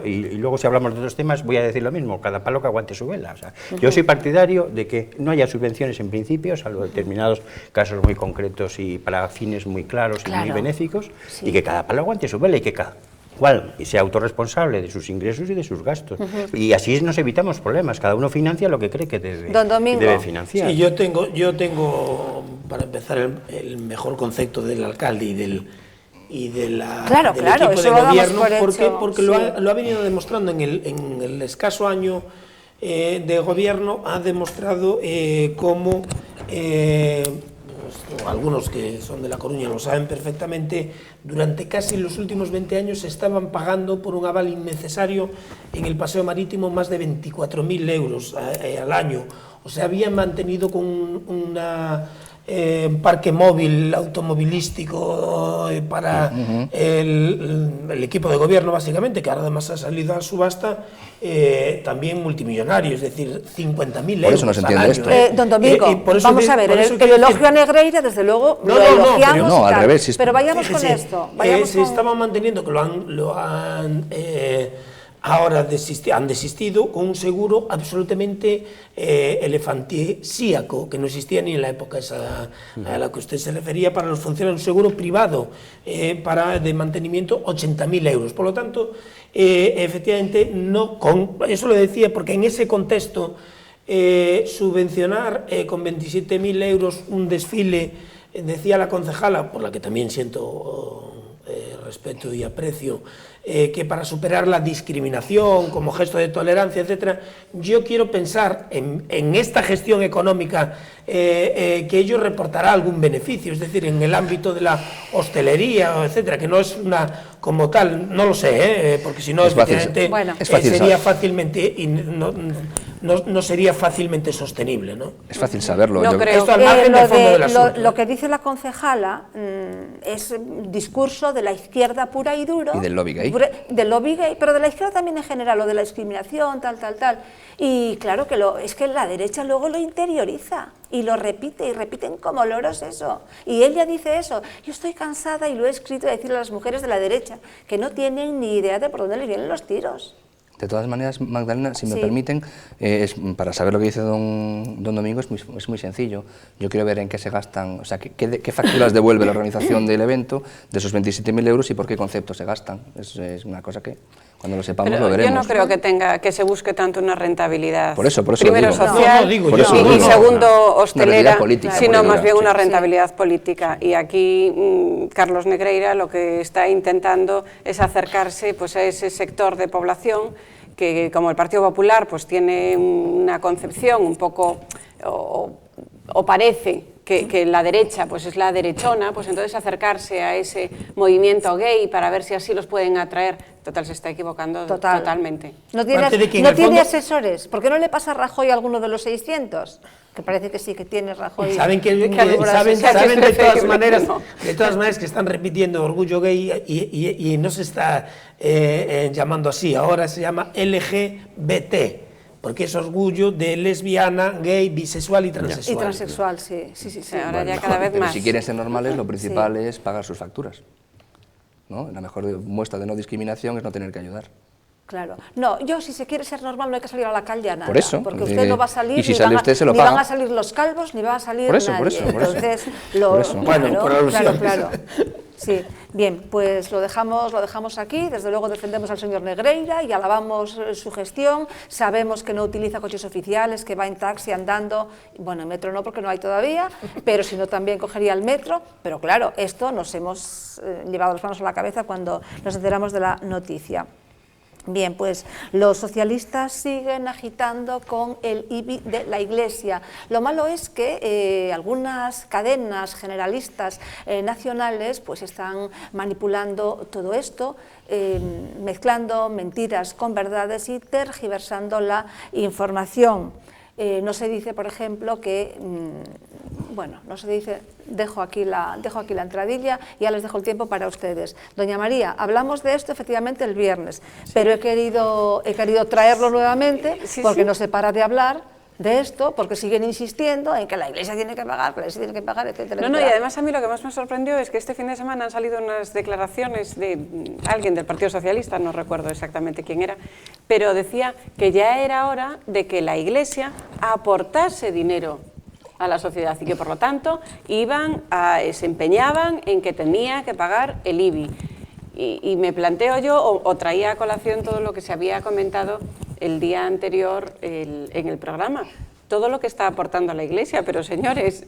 y luego si hablamos de otros temas voy a decir lo mismo, cada palo que aguante su vela. O sea, yo soy partidario de que no haya subvenciones en principio, salvo determinados casos muy concretos y para fines muy claros y muy benéficos, y que cada palo aguante su vela y que cada cual sea autorresponsable de sus ingresos y de sus gastos. Y así nos evitamos problemas, cada uno financia lo que cree que debe financiar. Sí, yo tengo para empezar, el mejor concepto del alcalde y del equipo de gobierno, porque lo ha venido demostrando en el escaso año de gobierno, ha demostrado cómo... algunos que son de La Coruña lo saben perfectamente, durante casi los últimos 20 años se estaban pagando por un aval innecesario en el paseo marítimo más de 24.000 euros al año. O sea, habían mantenido con un parque móvil automovilístico para el equipo de gobierno, básicamente, que ahora además ha salido a subasta, también multimillonario, es decir, 50.000 euros. Por eso no se entiende esto. Don Domingo, vamos a ver, el elogio a Negreira, desde luego, lo elogiamos. No, al revés. Pero vayamos con esto. Se estaban manteniendo, que ahora han desistido con un seguro absolutamente elefantisíaco, que no existía ni en la época esa a la que usted se refería, para los funcionarios, un seguro privado de mantenimiento, 80.000 euros. Por lo tanto, efectivamente, eso lo decía porque en ese contexto subvencionar con 27.000 euros un desfile, decía la concejala, por la que también siento respeto y aprecio, que para superar la discriminación como gesto de tolerancia, etcétera, yo quiero pensar en esta gestión económica que ello reportará algún beneficio, es decir, en el ámbito de la hostelería, etcétera, que no es una como tal, no lo sé, porque si no, efectivamente, sería fácilmente no sería fácilmente sostenible, ¿no? Es fácil saberlo. No creo. Esto al margen del fondo del asunto. Lo que dice la concejala es discurso de la izquierda pura y duro. Y del lobby gay. Del lobby gay, pero de la izquierda también en general, lo de la discriminación, tal. Y claro que es que la derecha luego lo interioriza y lo repite, y repiten como loros eso. Y ella dice eso. Yo estoy cansada, y lo he escrito, de decirle a las mujeres de la derecha, que no tienen ni idea de por dónde les vienen los tiros. De todas maneras, Magdalena, si me permiten, para saber lo que dice don Domingo es muy sencillo. Yo quiero ver en qué se gastan, o sea, qué facturas devuelve la organización del evento de esos 27.000 euros y por qué conceptos se gastan. Es una cosa que cuando lo sepamos lo veremos. Yo no creo que se busque tanto una rentabilidad. Por eso primero lo digo. Social y segundo hostelera, sino más bien una rentabilidad política. Y aquí Carlos Negreira lo que está intentando es acercarse pues a ese sector de población que, como el Partido Popular pues tiene una concepción un poco o parece que la derecha pues es la derechona, pues entonces acercarse a ese movimiento gay para ver si así los pueden atraer. Total, se está equivocando totalmente. No tiene asesores. ¿Por qué no le pasa a Rajoy a alguno de los 600? Que parece que sí, que tiene Rajoy. Saben de todas maneras que están repitiendo orgullo gay y no se está llamando así, ahora se llama LGBT. Porque es orgullo de lesbiana, gay, bisexual y transexual. Y transexual, sí. Ahora ya cada vez más. Si quieren ser normales, lo principal es pagar sus facturas, ¿no? La mejor muestra de no discriminación es no tener que ayudar. Claro. No, yo si se quiere ser normal no hay que salir a la calle a nada. Por eso. Porque usted no va a salir, y si sale usted se lo ni paga. van a salir los calvos, ni va a salir por eso, nadie. Por eso. Entonces, Bueno, por alusiones. Claro. Sí, bien, pues lo dejamos aquí. Desde luego defendemos al señor Negreira y alabamos su gestión. Sabemos que no utiliza coches oficiales, que va en taxi andando, bueno, en metro no porque no hay todavía, pero si no también cogería el metro. Pero claro, esto nos hemos llevado las manos a la cabeza cuando nos enteramos de la noticia. Bien, pues los socialistas siguen agitando con el IBI de la Iglesia. Lo malo es que algunas cadenas generalistas nacionales pues están manipulando todo esto, mezclando mentiras con verdades y tergiversando la información. No se dice, por ejemplo, que, bueno, no se dice, dejo aquí la entradilla y ya les dejo el tiempo para ustedes. Doña María, hablamos de esto efectivamente el viernes, sí, pero he querido traerlo nuevamente porque no se para de hablar de esto, porque siguen insistiendo en que la Iglesia tiene que pagar, etcétera. No, y además a mí lo que más me sorprendió es que este fin de semana han salido unas declaraciones de alguien del Partido Socialista, no recuerdo exactamente quién era, pero decía que ya era hora de que la Iglesia aportase dinero a la sociedad y que por lo tanto se empeñaban en que tenía que pagar el IBI. Y me planteo yo, o traía a colación todo lo que se había comentado el día anterior en el programa, todo lo que está aportando la Iglesia, pero señores,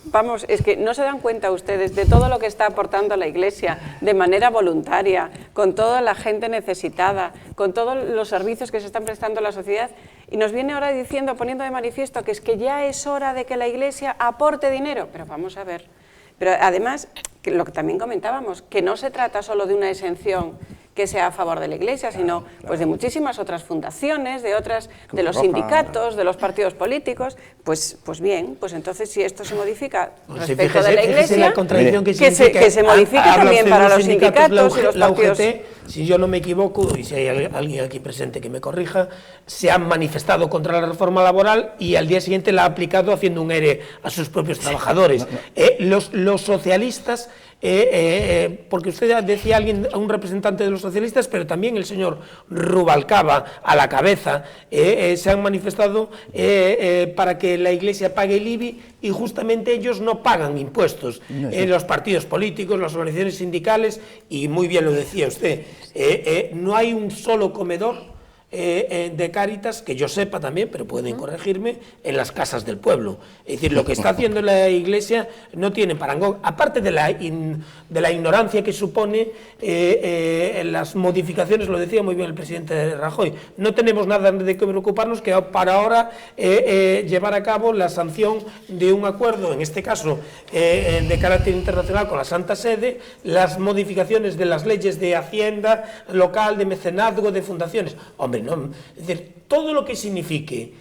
vamos, es que no se dan cuenta ustedes de todo lo que está aportando la Iglesia de manera voluntaria, con toda la gente necesitada, con todos los servicios que se están prestando a la sociedad, y nos viene ahora diciendo, poniendo de manifiesto que es que ya es hora de que la Iglesia aporte dinero, pero vamos a ver. Pero además, lo que también comentábamos, que no se trata solo de una exención que sea a favor de la Iglesia, sino pues de muchísimas otras fundaciones, de los sindicatos, de los partidos políticos. Pues bien, pues entonces si esto se modifica respecto de la Iglesia, que se modifique también para los sindicatos y los partidos. Si yo no me equivoco, y si hay alguien aquí presente que me corrija, se han manifestado contra la reforma laboral y al día siguiente la ha aplicado haciendo un ERE a sus propios trabajadores. Los socialistas, porque usted decía un representante de los socialistas, pero también el señor Rubalcaba a la cabeza, se han manifestado para que la Iglesia pague el IBI y justamente ellos no pagan impuestos. Los partidos políticos, las organizaciones sindicales, y muy bien lo decía usted, no hay un solo comedor de Cáritas, que yo sepa también, pero pueden corregirme, en las casas del pueblo. Es decir, lo que está haciendo la Iglesia no tiene parangón, aparte de la ignorancia que supone las modificaciones, lo decía muy bien el presidente Rajoy. No tenemos nada de que preocuparnos que para ahora llevar a cabo la sanción de un acuerdo, en este caso de carácter internacional con la Santa Sede, las modificaciones de las leyes de Hacienda local, de mecenazgo, de fundaciones. Hombre, no, es decir, todo lo que signifique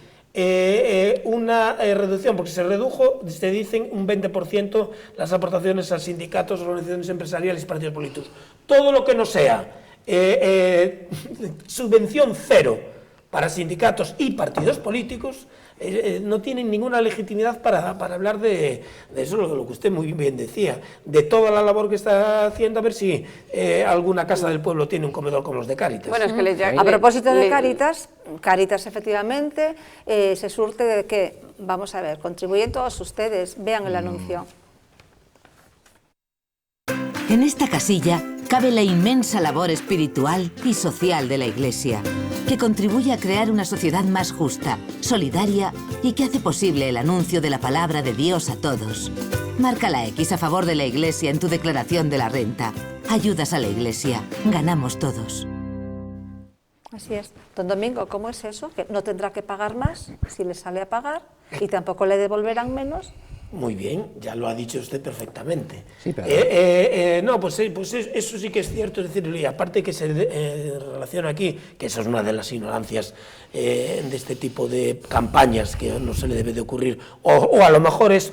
una reducción, porque se dicen un 20% las aportaciones a sindicatos, organizaciones empresariales y partidos políticos. Todo lo que no sea subvención cero para sindicatos y partidos políticos no tienen ninguna legitimidad para hablar de eso, lo que usted muy bien decía, de toda la labor que está haciendo, a ver si alguna casa del pueblo tiene un comedor como los de Cáritas. Bueno, es que a propósito de Cáritas efectivamente se surte de que, vamos a ver, contribuyen todos ustedes, vean el anuncio. En esta casilla cabe la inmensa labor espiritual y social de la Iglesia, que contribuye a crear una sociedad más justa, solidaria y que hace posible el anuncio de la palabra de Dios a todos. Marca la X a favor de la Iglesia en tu declaración de la renta. Ayudas a la Iglesia, ganamos todos. Así es. Don Domingo, ¿cómo es eso? ¿Que no tendrá que pagar más si le sale a pagar y tampoco le devolverán menos? Muy bien, ya lo ha dicho usted perfectamente. Sí, pero... no, pues eso sí que es cierto, es decir, y aparte que se relaciona aquí, que esa es una de las ignorancias de este tipo de campañas que no se le debe de ocurrir, o a lo mejor es,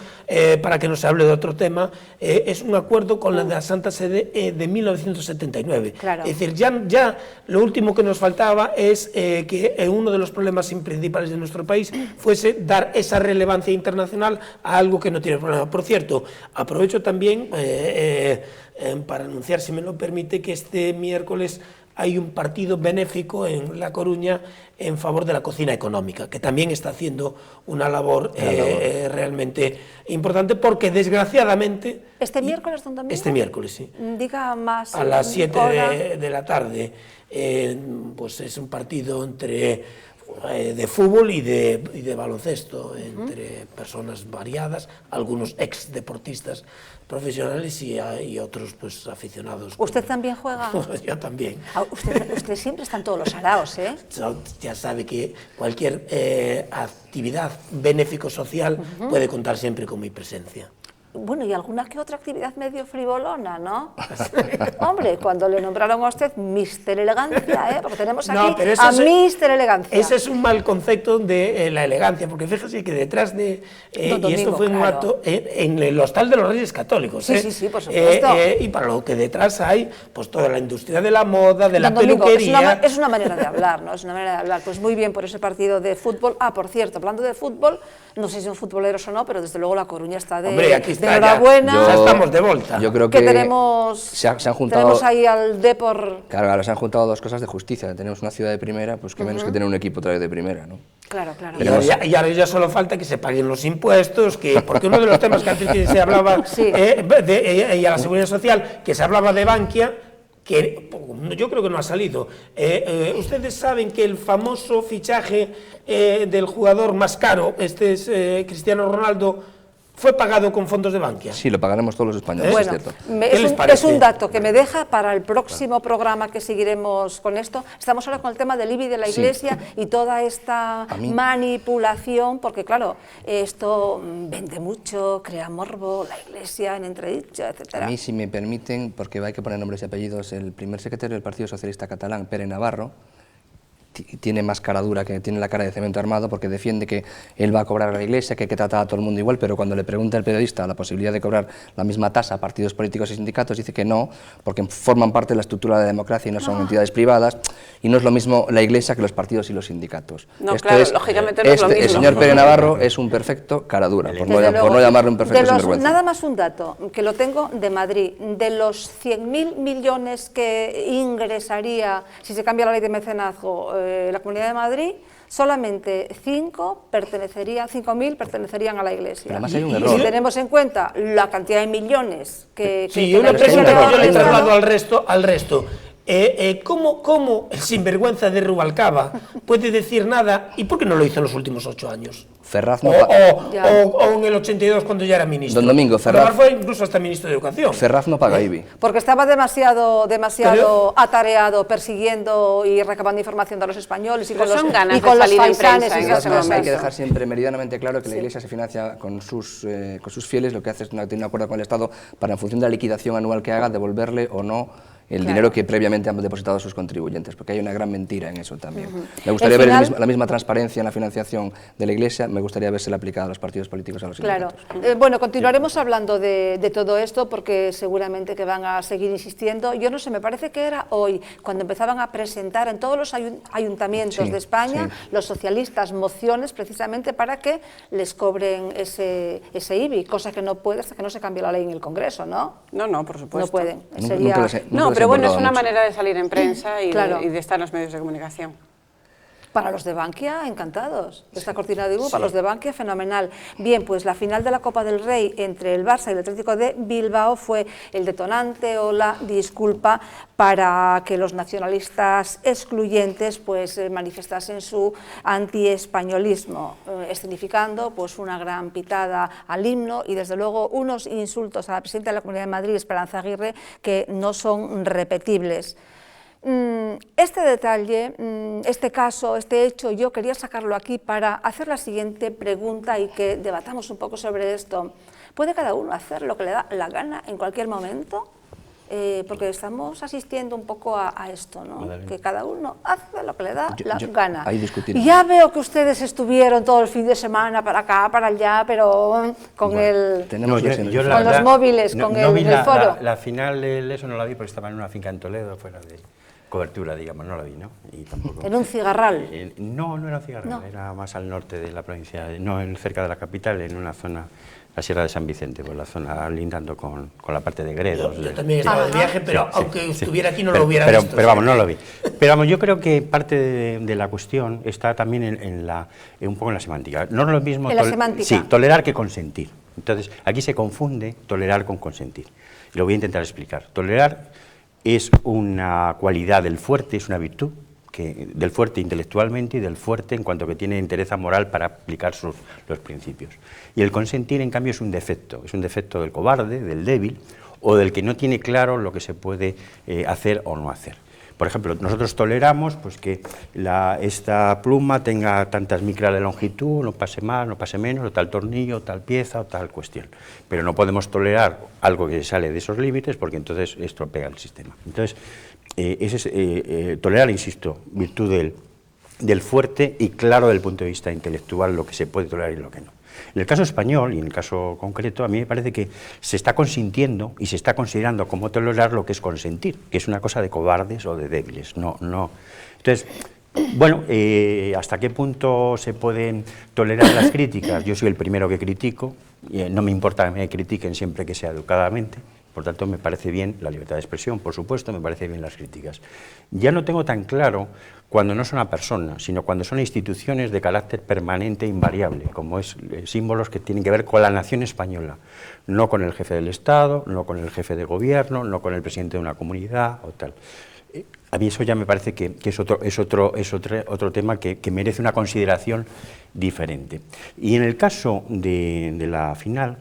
para que no se hable de otro tema, es un acuerdo con la de la Santa Sede de 1979. Claro. Es decir, ya lo último que nos faltaba es que uno de los problemas principales de nuestro país fuese dar esa relevancia internacional a algo que no tiene problema. Por cierto, aprovecho también para anunciar, si me lo permite, que este miércoles hay un partido benéfico en La Coruña en favor de la cocina económica, que también está haciendo una labor realmente importante, porque desgraciadamente... ¿Este miércoles, don Domingo? Este miércoles, sí. Diga más. A las 7 de la tarde, pues es un partido entre... de fútbol y de baloncesto, entre personas variadas, algunos ex deportistas profesionales y otros pues aficionados. ¿Usted también juega? Yo también. Usted siempre está en todos los araos, ¿eh? Ya sabe que cualquier actividad benéfico-social puede contar siempre con mi presencia. Bueno, y alguna que otra actividad medio frivolona, ¿no? Hombre, cuando le nombraron a usted Mister Elegancia, porque tenemos aquí a Mister Elegancia. Ese es un mal concepto de la elegancia, porque fíjese que detrás de... y esto fue un acto en el Hostal de los Reyes Católicos. Sí, por supuesto. Y para lo que detrás hay, pues toda la industria de la moda, de la peluquería... Es una manera de hablar, ¿no? Es una manera de hablar. Pues muy bien por ese partido de fútbol. Ah, por cierto, hablando de fútbol, no sé si son futboleros o no, pero desde luego La Coruña está de... Hombre, aquí está, enhorabuena. Ya estamos de vuelta. Yo creo que tenemos, se han juntado, tenemos ahí al Depor... Claro, se han juntado dos cosas de justicia. Tenemos una ciudad de primera, pues qué menos que tener un equipo otra vez de primera, ¿no? Claro, claro. Y ahora ya solo falta que se paguen los impuestos, porque uno de los temas que antes se hablaba, y a la Seguridad Social, que se hablaba de Bankia, que yo creo que no ha salido. Ustedes saben que el famoso fichaje del jugador más caro, este es Cristiano Ronaldo, fue pagado con fondos de Bankia. Sí, lo pagaremos todos los españoles, bueno, es cierto. Es un dato que me deja para el próximo programa que seguiremos con esto. Estamos ahora con el tema del IBI de la Iglesia y toda esta manipulación, porque claro, esto vende mucho, crea morbo, la Iglesia en entredicho, etcétera. A mí, si me permiten, porque hay que poner nombres y apellidos, el primer secretario del Partido Socialista Catalán, Pere Navarro, tiene más cara dura, que tiene la cara de cemento armado, porque defiende que él va a cobrar a la Iglesia, que hay que tratar a todo el mundo igual, pero cuando le pregunta al periodista la posibilidad de cobrar la misma tasa a partidos políticos y sindicatos, dice que no, porque forman parte de la estructura de la democracia y no son entidades privadas, y no es lo mismo la Iglesia que los partidos y los sindicatos. No, claro, lógicamente no es lo mismo. El señor Pere Navarro es un perfecto cara dura, por no llamarle un perfecto sinvergüenza. Nada más un dato, que lo tengo de Madrid, de los 100.000 millones que ingresaría, si se cambia la ley de mecenazgo, la Comunidad de Madrid, solamente 5.000 pertenecerían a la Iglesia. Pero además hay un error. Si tenemos en cuenta la cantidad de millones que... Sí, una pregunta que yo le traslado al resto. ¿Cómo el sinvergüenza de Rubalcaba puede decir nada y por qué no lo hizo en los últimos 8 años? Ferraz no o en el 82 cuando ya era ministro. Don Domingo, Ferraz fue incluso hasta ministro de Educación. Ferraz no paga IBI. Porque estaba demasiado atareado, persiguiendo y recabando información de los españoles y con los faisanes. Hay que dejar siempre meridianamente claro que la Iglesia se financia con sus fieles, lo que hace es tener un acuerdo con el Estado para, en función de la liquidación anual que haga, devolverle o no el dinero que previamente han depositado sus contribuyentes, porque hay una gran mentira en eso también. Me gustaría ver la misma transparencia en la financiación de la Iglesia, me gustaría vérsela aplicada a los partidos políticos y a los sindicatos. Bueno, continuaremos hablando de todo esto, porque seguramente que van a seguir insistiendo. Yo no sé, me parece que era hoy, cuando empezaban a presentar en todos los ayuntamientos de España, los socialistas, mociones precisamente para que les cobren ese IBI, cosa que no puede hasta que no se cambie la ley en el Congreso, ¿no? No, por supuesto. No pueden. Pero bueno, es una manera de salir en prensa y de estar en los medios de comunicación. Para los de Bankia, encantados. Esta cortina de humo, para los de Bankia, fenomenal. Bien, pues la final de la Copa del Rey entre el Barça y el Atlético de Bilbao fue el detonante o la disculpa para que los nacionalistas excluyentes pues manifestasen su antiespañolismo, escenificando pues una gran pitada al himno y desde luego unos insultos a la presidenta de la Comunidad de Madrid, Esperanza Aguirre, que no son repetibles. Este detalle, este caso, este hecho, yo quería sacarlo aquí para hacer la siguiente pregunta y que debatamos un poco sobre esto. ¿Puede cada uno hacer lo que le da la gana en cualquier momento? Porque estamos asistiendo un poco a esto, ¿no? Que cada uno hace lo que le da la gana. Ya veo que ustedes estuvieron todo el fin de semana para acá, para allá, pero con los móviles, con el foro. La final eso no la vi porque estaba en una finca en Toledo, fuera de cobertura, digamos, no la vi, ¿no? Y tampoco, ¿En un cigarral? No era un cigarral, era más al norte de la provincia, no cerca de la capital, en una zona la Sierra de San Vicente, por la zona lindando con la parte de Gredos. Yo también estaba de viaje, pero aunque estuviera aquí no lo hubiera visto. Pero vamos, no lo vi. Pero vamos, yo creo que parte de la cuestión está también un poco en la semántica. No es lo mismo tolerar que consentir. Entonces, aquí se confunde tolerar con consentir. Y lo voy a intentar explicar. Tolerar es una cualidad del fuerte, es una virtud, del fuerte intelectualmente y del fuerte en cuanto que tiene entereza moral para aplicar los principios. Y el consentir, en cambio, es un defecto del cobarde, del débil, o del que no tiene claro lo que se puede hacer o no hacer. Por ejemplo, nosotros toleramos pues, que esta pluma tenga tantas micras de longitud, no pase más, no pase menos, o tal tornillo, o tal pieza, o tal cuestión. Pero no podemos tolerar algo que sale de esos límites porque entonces estropea el sistema. Entonces, tolerar, insisto, virtud del fuerte y claro desde el punto de vista intelectual lo que se puede tolerar y lo que no. En el caso español y en el caso concreto, a mí me parece que se está consintiendo y se está considerando como tolerar lo que es consentir, que es una cosa de cobardes o de débiles. No. Entonces, bueno, ¿hasta qué punto se pueden tolerar las críticas? Yo soy el primero que critico, no me importa que me critiquen siempre que sea educadamente. Por tanto, me parece bien la libertad de expresión, por supuesto, me parece bien las críticas. Ya no tengo tan claro cuando no son a personas, sino cuando son instituciones de carácter permanente e invariable, como es símbolos que tienen que ver con la nación española, no con el jefe del Estado, no con el jefe de gobierno, no con el presidente de una comunidad o tal. A mí eso ya me parece que es otro tema que merece una consideración diferente. Y en el caso de la final,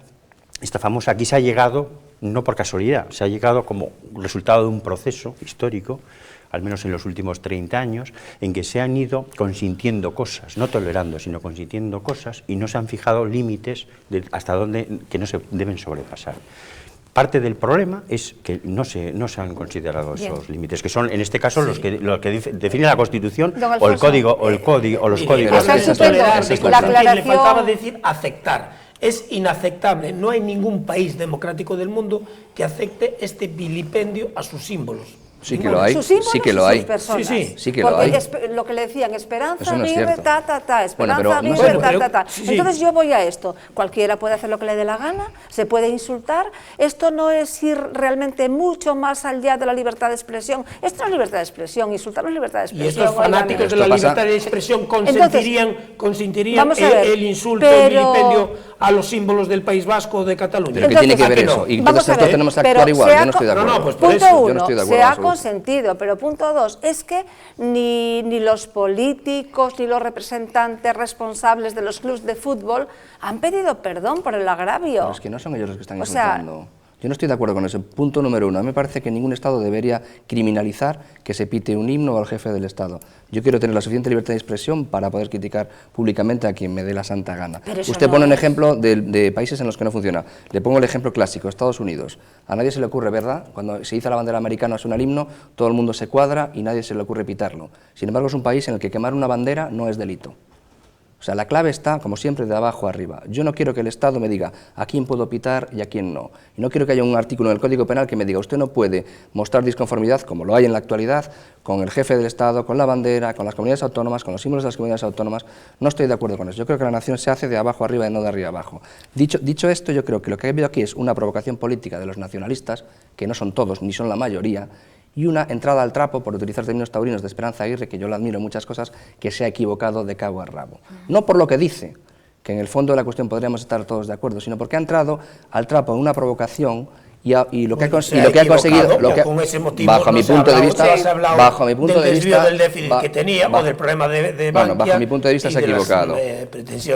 esta famosa, aquí se ha llegado no por casualidad, se ha llegado como resultado de un proceso histórico, al menos en los últimos 30 años, en que se han ido consintiendo cosas, no tolerando, sino consintiendo cosas, y no se han fijado límites hasta dónde que no se deben sobrepasar. Parte del problema es que no se han considerado esos límites, que son, en este caso, los que define la Constitución o el código o los códigos. Le faltaba decir aceptar. Es inaceptable, no hay ningún país democrático del mundo que acepte este vilipendio a sus símbolos. Sí que lo hay, sí que lo hay. Sí que lo hay. Lo que le decían, Esperanza Aguirre, Esperanza Aguirre, Entonces yo voy a esto, cualquiera puede hacer lo que le dé la gana, se puede insultar, esto no es ir realmente mucho más allá de la libertad de expresión, esto no es libertad de expresión, insultar no es libertad de expresión. Y estos fanáticos de la libertad de expresión consentirían el insulto, el vilipendio a los símbolos del País Vasco o de Cataluña. ¿Pero qué tiene que ver eso? Y entonces nosotros tenemos que actuar igual, yo no estoy de acuerdo. Punto uno, se ha consentido, pero punto dos, es que ni los políticos ni los representantes responsables de los clubes de fútbol han pedido perdón por el agravio. Pero es que no son ellos los que están insultando. Yo no estoy de acuerdo con ese punto número uno. A mí me parece que ningún Estado debería criminalizar que se pite un himno al jefe del Estado. Yo quiero tener la suficiente libertad de expresión para poder criticar públicamente a quien me dé la santa gana. Usted pone un ejemplo de países en los que no funciona. Le pongo el ejemplo clásico, Estados Unidos. A nadie se le ocurre, ¿verdad? Cuando se hizo la bandera americana suena el himno, todo el mundo se cuadra y nadie se le ocurre pitarlo. Sin embargo, es un país en el que quemar una bandera no es delito. O sea, la clave está, como siempre, de abajo a arriba. Yo no quiero que el Estado me diga a quién puedo pitar y a quién no. Y no quiero que haya un artículo en el Código Penal que me diga usted no puede mostrar disconformidad, como lo hay en la actualidad, con el jefe del Estado, con la bandera, con las comunidades autónomas, con los símbolos de las comunidades autónomas. No estoy de acuerdo con eso. Yo creo que la nación se hace de abajo a arriba y no de arriba a abajo. Dicho esto, yo creo que lo que ha habido aquí es una provocación política de los nacionalistas, que no son todos ni son la mayoría, y una entrada al trapo, por utilizar términos taurinos de Esperanza Aguirre, que yo lo admiro en muchas cosas, que se ha equivocado de cabo a rabo. No por lo que dice, que en el fondo de la cuestión podríamos estar todos de acuerdo, sino porque ha entrado al trapo en una provocación y lo que ha conseguido, bajo mi punto de vista, del déficit que tenía o del problema de Bankia, bajo mi punto de vista se ha equivocado.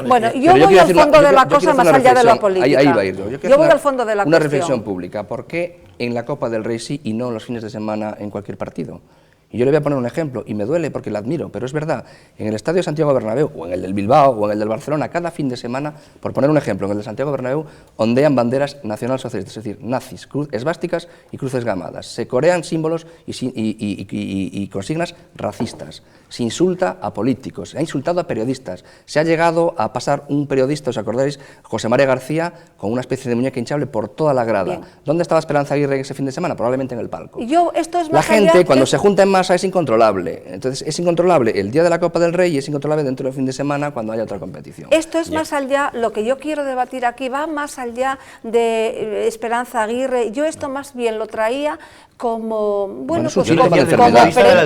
Bueno, yo voy al fondo de la cosa más allá de la política. Ahí va a ir yo voy al fondo de la cuestión. Una reflexión pública. ¿Por qué en la Copa del Rey sí y no los fines de semana en cualquier partido? Y yo le voy a poner un ejemplo, y me duele porque la admiro, pero es verdad, en el Estadio Santiago Bernabéu, o en el del Bilbao, o en el del Barcelona, cada fin de semana, por poner un ejemplo, en el de Santiago Bernabéu, ondean banderas nacionalsocialistas, es decir, nazis, esvásticas y cruces gamadas. Se corean símbolos y consignas racistas. Se insulta a políticos, se ha insultado a periodistas. Se ha llegado a pasar un periodista, ¿os acordáis? José María García, con una especie de muñeca hinchable por toda la grada. Bien. ¿Dónde estaba Esperanza Aguirre ese fin de semana? Probablemente en el palco. Esto es la gente, cuando se junta en masa pasa? Es incontrolable. Entonces, es incontrolable el día de la Copa del Rey y es incontrolable dentro del fin de semana cuando haya otra competición. Esto es más allá, lo que yo quiero debatir aquí va más allá de Esperanza Aguirre. Yo esto más bien lo traía como, bueno, pues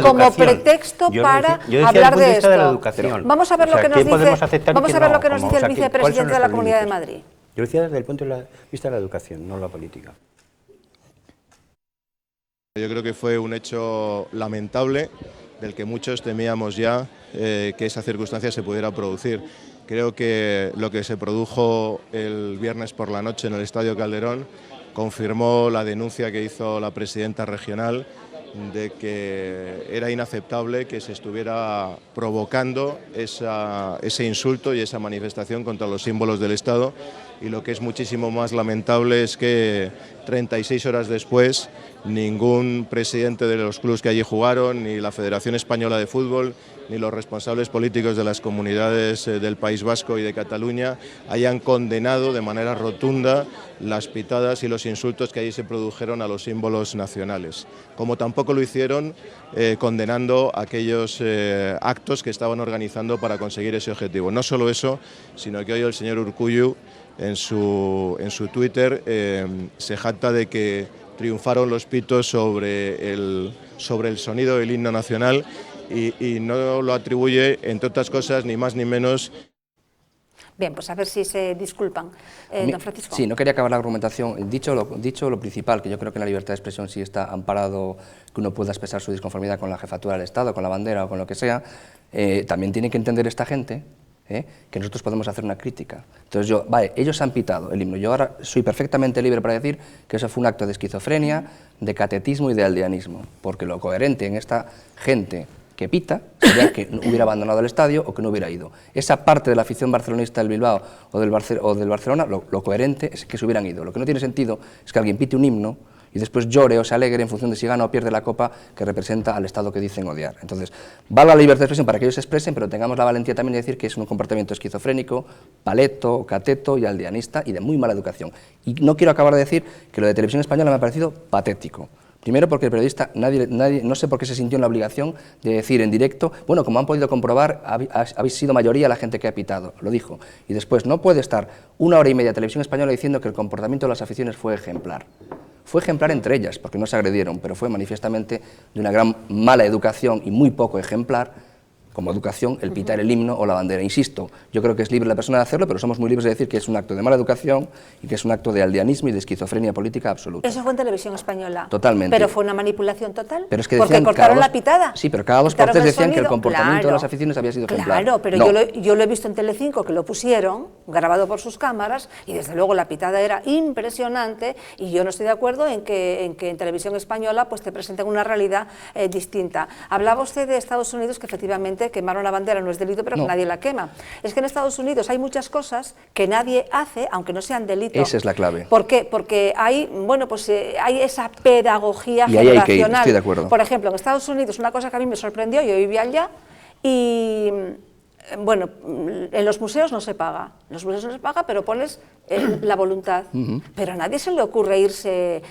como pretexto para hablar de esto. Vamos a ver lo que nos dice el vicepresidente de la Comunidad de Madrid. Yo decía desde el punto de vista de la educación, no la política. Yo creo que fue un hecho lamentable del que muchos temíamos ya que esa circunstancia se pudiera producir. Creo que lo que se produjo el viernes por la noche en el Estadio Calderón confirmó la denuncia que hizo la presidenta regional de que era inaceptable que se estuviera provocando ese insulto y esa manifestación contra los símbolos del Estado, y lo que es muchísimo más lamentable es que 36 horas después ningún presidente de los clubes que allí jugaron, ni la Federación Española de Fútbol, ni los responsables políticos de las comunidades del País Vasco y de Cataluña hayan condenado de manera rotunda las pitadas y los insultos que allí se produjeron a los símbolos nacionales, como tampoco lo hicieron condenando aquellos actos que estaban organizando para conseguir ese objetivo. No solo eso, sino que hoy el señor Urkullu en su Twitter se jacta de que triunfaron los pitos sobre el sonido del himno nacional y no lo atribuye, entre otras cosas, ni más ni menos. Bien, pues a ver si se disculpan. Don Francisco. Sí, no quería acabar la argumentación. Dicho lo principal, que yo creo que en la libertad de expresión sí está amparado que uno pueda expresar su disconformidad con la jefatura del Estado, con la bandera o con lo que sea, también tiene que entender esta gente que nosotros podemos hacer una crítica. Entonces ellos han pitado el himno, yo ahora soy perfectamente libre para decir que eso fue un acto de esquizofrenia, de catetismo y de aldeanismo, porque lo coherente en esta gente que pita sería que hubiera abandonado el estadio o que no hubiera ido. Esa parte de la afición barcelonista del Bilbao o del Barcelona, lo coherente es que se hubieran ido. Lo que no tiene sentido es que alguien pite un himno y después llore o se alegre en función de si gana o pierde la copa que representa al Estado que dicen odiar. Entonces, valga la libertad de expresión para que ellos se expresen, pero tengamos la valentía también de decir que es un comportamiento esquizofrénico, paleto, cateto y aldeanista y de muy mala educación. Y no quiero acabar de decir que lo de Televisión Española me ha parecido patético. Primero porque el periodista, nadie, no sé por qué se sintió en la obligación de decir en directo, bueno, como han podido comprobar, habéis sido mayoría la gente que ha pitado, lo dijo. Y después, no puede estar 1 hora y media Televisión Española diciendo que el comportamiento de las aficiones fue ejemplar. Fue ejemplar entre ellas, porque no se agredieron, pero fue manifiestamente de una gran mala educación y muy poco ejemplar, como educación, el pitar el himno o la bandera. Insisto, yo creo que es libre la persona de hacerlo, pero somos muy libres de decir que es un acto de mala educación y que es un acto de aldeanismo y de esquizofrenia política absoluta. Eso fue en Televisión Española. Totalmente. Pero fue una manipulación total. Pero es que porque cortaron la pitada. Sí, pero cada 2 por 3 decían que el comportamiento de las aficiones había sido ejemplar. Claro, pero yo lo he visto en Telecinco, que lo pusieron, grabado por sus cámaras, y desde luego la pitada era impresionante, y yo no estoy de acuerdo en que en Televisión Española pues te presenten una realidad distinta. Hablaba usted de Estados Unidos, que efectivamente quemaron la bandera, no es delito, pero que nadie la quema. Es que en Estados Unidos hay muchas cosas que nadie hace, aunque no sean delito. Esa es la clave. ¿Por qué? Porque hay, bueno, pues hay esa pedagogía y generacional. Hay que ir, estoy de acuerdo. Por ejemplo, en Estados Unidos, una cosa que a mí me sorprendió, yo vivía allá, y bueno, en los museos no se paga. En los museos no se paga, pero pones la voluntad. Pero a nadie se le ocurre irse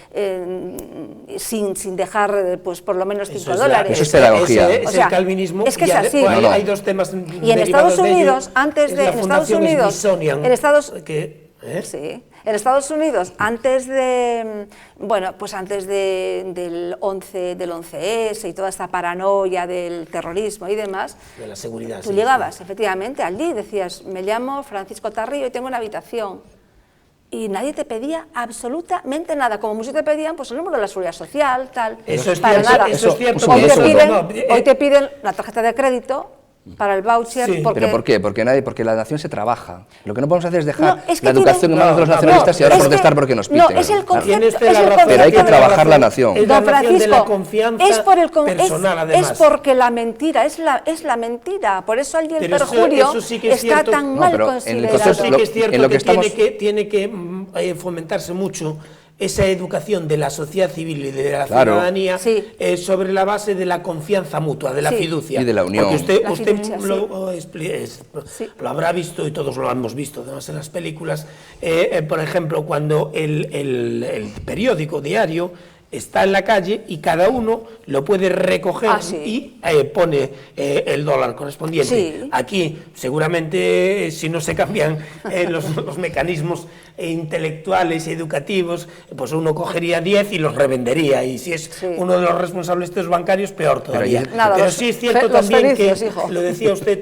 sin dejar, pues, por lo menos $5. Eso es pedagogía. Es el calvinismo. Es que es así. Hay 2 temas y en Estados Unidos, antes de... En Estados Unidos, antes de, bueno, pues antes del 11S y toda esta paranoia del terrorismo y demás, de la seguridad, tú llegabas efectivamente allí y decías, me llamo Francisco Tarrillo y tengo una habitación. Y nadie te pedía absolutamente nada, como muchos te pedían pues el número de la seguridad social, tal, eso es para cierto, nada. Eso es cierto. Hoy te piden la tarjeta de crédito para el voucher. Sí. ¿Pero por qué? Porque la nación se trabaja. Lo que no podemos hacer es dejar la educación en manos de los nacionalistas y ahora protestar porque nos piten. No, es el concepto. Pero hay que trabajar la nación. Don Francisco, personal, es porque la mentira, es la mentira. Por eso el perjurio sí que está tan mal considerado. Eso sí que es cierto que tiene que fomentarse mucho esa educación de la sociedad civil y de la ciudadanía sobre la base de la confianza mutua, de la fiducia. Y de la unión. Porque usted lo habrá visto y todos lo hemos visto, además en las películas, por ejemplo, cuando el periódico diario está en la calle y cada uno lo puede recoger y pone el dólar correspondiente. Sí. Aquí, seguramente, si no se cambian los mecanismos intelectuales y educativos, pues uno cogería 10 y los revendería, y si es uno de los responsables de los bancarios, peor todavía. Pero sí es cierto también que, lo decía usted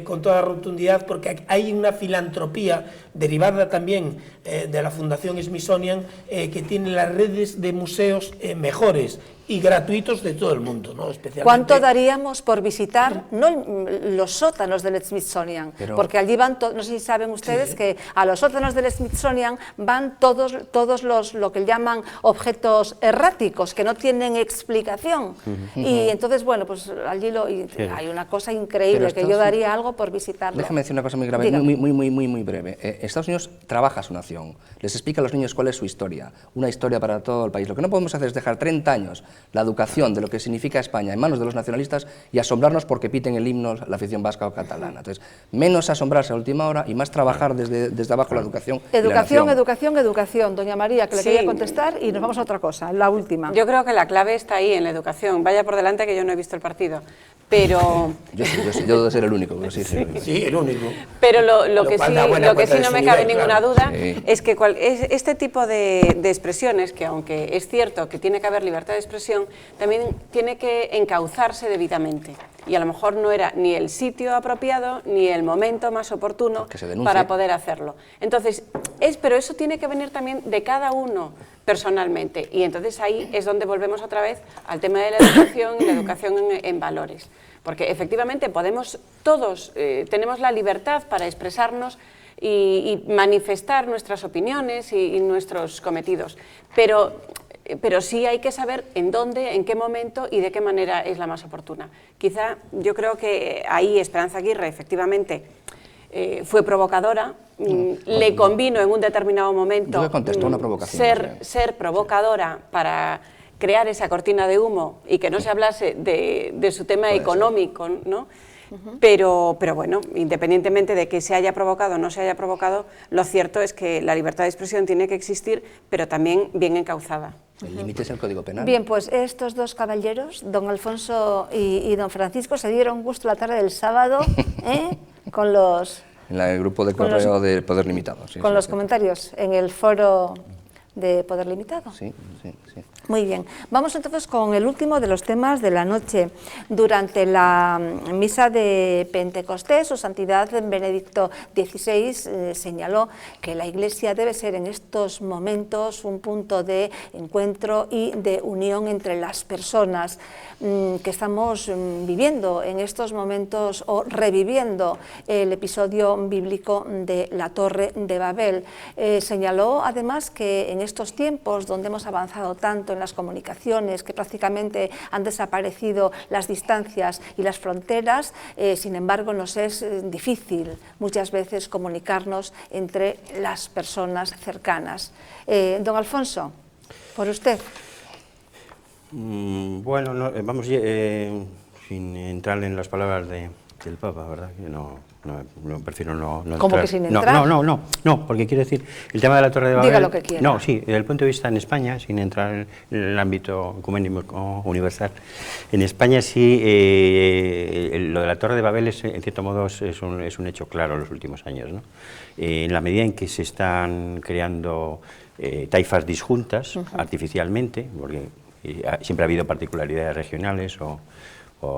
con toda rotundidad, porque hay una filantropía derivada también de la Fundación Smithsonian, que tiene las redes de museos mejores y gratuitos de todo el mundo, ¿no? Especialmente. ¿Cuánto daríamos por visitar los sótanos del Smithsonian? Porque allí van, no sé si saben ustedes que a los sótanos del Smithsonian van todos lo que llaman objetos erráticos, que no tienen explicación. Y entonces, bueno, pues allí hay una cosa increíble, que yo daría algo por visitarlo. Déjame decir una cosa muy grave, muy breve. Estados Unidos trabaja a su nación, les explica a los niños cuál es su historia, una historia para todo el país. Lo que no podemos hacer es dejar 30 años la educación de lo que significa España en manos de los nacionalistas y asombrarnos porque piten el himno la afición vasca o catalana. Entonces, menos asombrarse a última hora y más trabajar desde abajo la educación. Educación. Doña María, que le quería contestar, y nos vamos a otra cosa, la última. Yo creo que la clave está ahí, en la educación. Vaya por delante que yo no he visto el partido. Pero... Yo debo de ser el único, pero sí, el único. Pero lo que sí no me cabe ninguna duda es que este tipo de expresiones, que aunque es cierto que tiene que haber libertad de expresión, también tiene que encauzarse debidamente. Y a lo mejor no era ni el sitio apropiado ni el momento más oportuno para poder hacerlo. Entonces, pero eso tiene que venir también de cada uno personalmente. Y entonces ahí es donde volvemos otra vez al tema de la educación y la educación en valores. Porque efectivamente todos tenemos la libertad para expresarnos y manifestar nuestras opiniones y nuestros cometidos. Pero sí hay que saber en dónde, en qué momento y de qué manera es la más oportuna. Quizá yo creo que ahí Esperanza Aguirre efectivamente fue provocadora, le convino en un determinado momento ser provocadora para crear esa cortina de humo y que no se hablase de su tema económico, ¿no? Pero bueno, independientemente de que se haya provocado o no se haya provocado, lo cierto es que la libertad de expresión tiene que existir, pero también bien encauzada. El límite es el Código Penal. Bien, pues estos dos caballeros, don Alfonso y don Francisco, se dieron gusto la tarde del sábado con los... En el grupo de correo de Poder Limitado. Con los comentarios en el foro de Poder Limitado. Sí. Muy bien, vamos entonces con el último de los temas de la noche. Durante la misa de Pentecostés, su santidad Benedicto XVI señaló que la Iglesia debe ser en estos momentos un punto de encuentro y de unión entre las personas que estamos viviendo en estos momentos o reviviendo el episodio bíblico de la Torre de Babel. Señaló además que en estos tiempos donde hemos avanzado tanto en las comunicaciones, que prácticamente han desaparecido las distancias y las fronteras, sin embargo nos es difícil muchas veces comunicarnos entre las personas cercanas. Don Alfonso, por usted. Bueno, vamos sin entrar en las palabras del Papa, ¿verdad? Que no prefiero no entrar. ¿Cómo que sin entrar? No, porque quiero decir, el tema de la Torre de Babel... Diga lo que quiera. No, sí, desde el punto de vista en España, sin entrar en el ámbito ecuménico universal, en España sí, lo de la Torre de Babel en cierto modo es un hecho claro en los últimos años, ¿no? En la medida en que se están creando taifas disjuntas artificialmente, porque siempre ha habido particularidades regionales o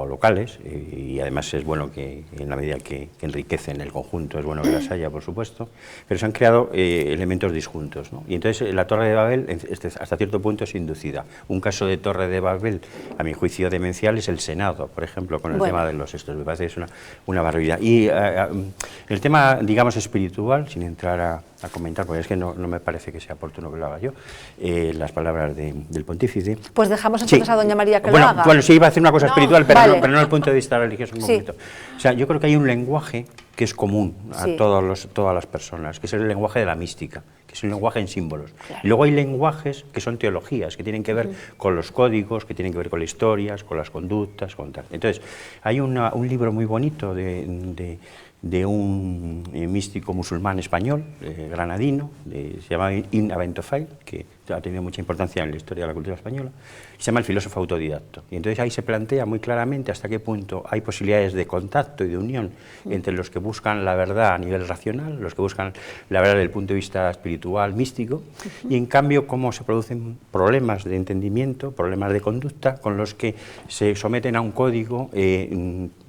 locales, y además es bueno que en la medida que enriquecen el conjunto es bueno que las haya, por supuesto, pero se han creado elementos disjuntos, ¿no? Y entonces la Torre de Babel hasta cierto punto es inducida. Un caso de Torre de Babel, a mi juicio demencial, es el Senado, por ejemplo, con el tema de los estos, me parece que es una barbaridad. Y el tema, digamos, espiritual, sin entrar a comentar, porque es que no me parece que sea oportuno que lo haga yo, las palabras del pontífice. Pues dejamos entonces a doña María que lo haga. Bueno, sí, iba a hacer una cosa espiritual, pero no desde el punto de vista religioso en concreto. O sea, yo creo que hay un lenguaje que es común a todas las personas, que es el lenguaje de la mística, que es un lenguaje en símbolos. Claro. Y luego hay lenguajes que son teologías, que tienen que ver con los códigos, que tienen que ver con las historias, con las conductas, con tal. Entonces, hay un libro muy bonito de de un místico musulmán español, granadino, se llama Ibn Abentofail, que ha tenido mucha importancia en la historia de la cultura española, se llama el filósofo autodidacto. Y entonces ahí se plantea muy claramente hasta qué punto hay posibilidades de contacto y de unión entre los que buscan la verdad a nivel racional, los que buscan la verdad desde el punto de vista espiritual, místico, y en cambio cómo se producen problemas de entendimiento, problemas de conducta, con los que se someten a un código,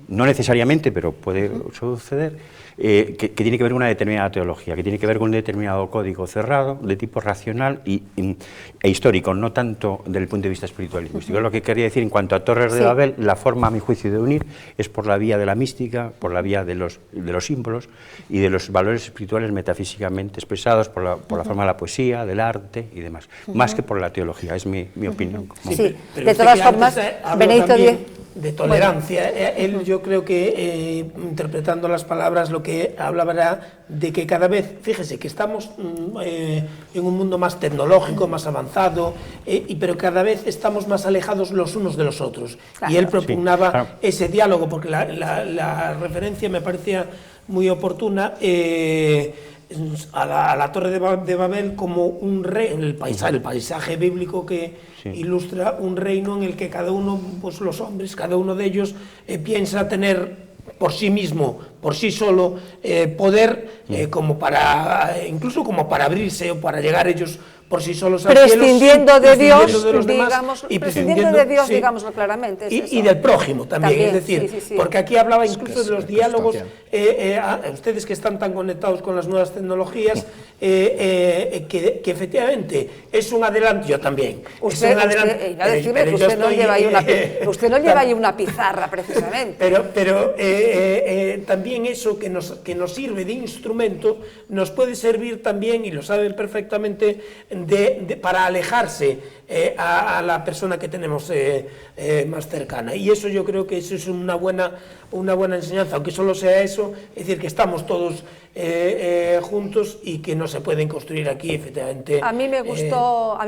no necesariamente, pero puede suceder, que tiene que ver con una determinada teología, que tiene que ver con un determinado código cerrado, de tipo racional e histórico, no tanto desde el punto de vista espiritual y místico. Lo que quería decir en cuanto a Torres de Babel, la forma, a mi juicio, de unir es por la vía de la mística, por la vía de los símbolos y de los valores espirituales metafísicamente expresados por la forma de la poesía, del arte y demás, más que por la teología, es mi opinión. Sí, de todas formas, Benedicto X... de tolerancia. Él, yo creo que, interpretando las palabras, lo que hablaba era de que cada vez, fíjese, que estamos en un mundo más tecnológico, más avanzado, pero cada vez estamos más alejados los unos de los otros. Claro, y él propugnaba ese diálogo, porque la referencia me parecía muy oportuna, a la Torre de Babel como un rey, el paisaje bíblico que ilustra un reino en el que cada uno, pues los hombres, cada uno de ellos piensa tener por sí mismo, por sí solo, poder como para, incluso como para abrirse o para llegar ellos por sí solos al cielo, prescindiendo de Dios, de los demás, prescindiendo de Dios, digámoslo claramente. Y del prójimo también, es decir, porque aquí hablaba incluso de los diálogos, ustedes que están tan conectados con las nuevas tecnologías, que efectivamente es un adelanto, yo también. Usted no lleva ahí una pizarra, precisamente. Pero también eso que nos sirve de instrumento, nos puede servir también, y lo saben perfectamente, para alejarse a la persona que tenemos más cercana. Y eso yo creo que eso es una buena enseñanza, aunque solo sea eso, es decir, que estamos todos juntos y que no se pueden construir aquí, efectivamente. A mí me gustó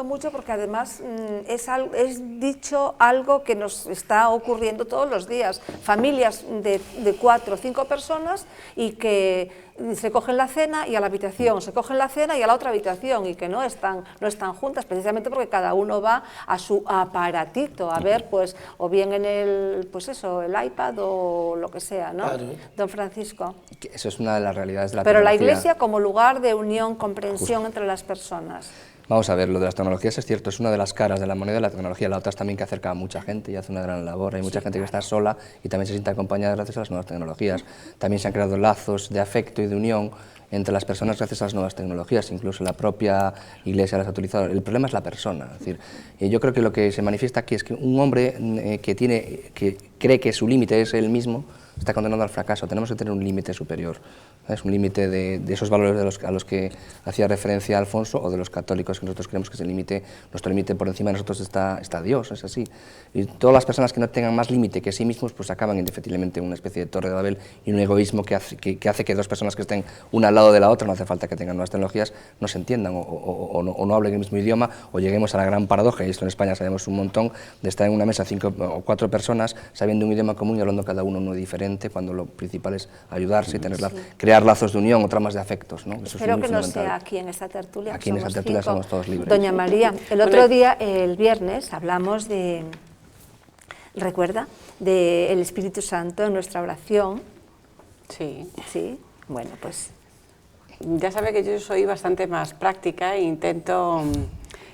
mucho porque además es dicho algo que nos está ocurriendo todos los días. Familias de 4 o 5 personas y que se cogen la cena y a la habitación, se cogen la cena y a la otra habitación, y que no están juntas, precisamente porque cada uno va a su aparatito a ver, pues, o bien en el iPad o lo que sea, ¿no? Claro. Don Francisco. Eso es una de las realidades de la tecnología. Pero la Iglesia como lugar de unión, comprensión entre las personas. Vamos a ver, lo de las tecnologías es cierto, es una de las caras de la moneda de la tecnología, la otra es también que acerca a mucha gente y hace una gran labor, hay mucha gente que está sola y también se siente acompañada gracias a las nuevas tecnologías. También se han creado lazos de afecto y de unión entre las personas gracias a las nuevas tecnologías, incluso la propia Iglesia las ha utilizado. El problema es la persona, es decir, yo creo que lo que se manifiesta aquí es que un hombre que cree que su límite es él mismo, está condenado al fracaso. Tenemos que tener un límite superior, es un límite de esos valores a los que hacía referencia Alfonso, o de los católicos, que nosotros creemos que ese límite, nuestro límite por encima de nosotros está Dios, es así. Y todas las personas que no tengan más límite que sí mismos, pues acaban indefectiblemente en una especie de Torre de Babel y un egoísmo que hace que dos personas que estén una al lado de la otra, no hace falta que tengan nuevas tecnologías, no se entiendan o no hablen el mismo idioma, o lleguemos a la gran paradoja, y esto en España sabemos un montón, de estar en una mesa 5 o 4 personas sabiendo un idioma común y hablando cada uno diferente, cuando lo principal es ayudarse y crear lazos de unión o tramas de afectos, ¿no? Eso Espero que no sea aquí en esta tertulia. Aquí en esta tertulia somos todos libres. Doña María, el otro día, el viernes, hablamos de, ¿recuerda?, del Espíritu Santo en nuestra oración. Sí. Sí, bueno, pues... Ya sabe que yo soy bastante más práctica e intento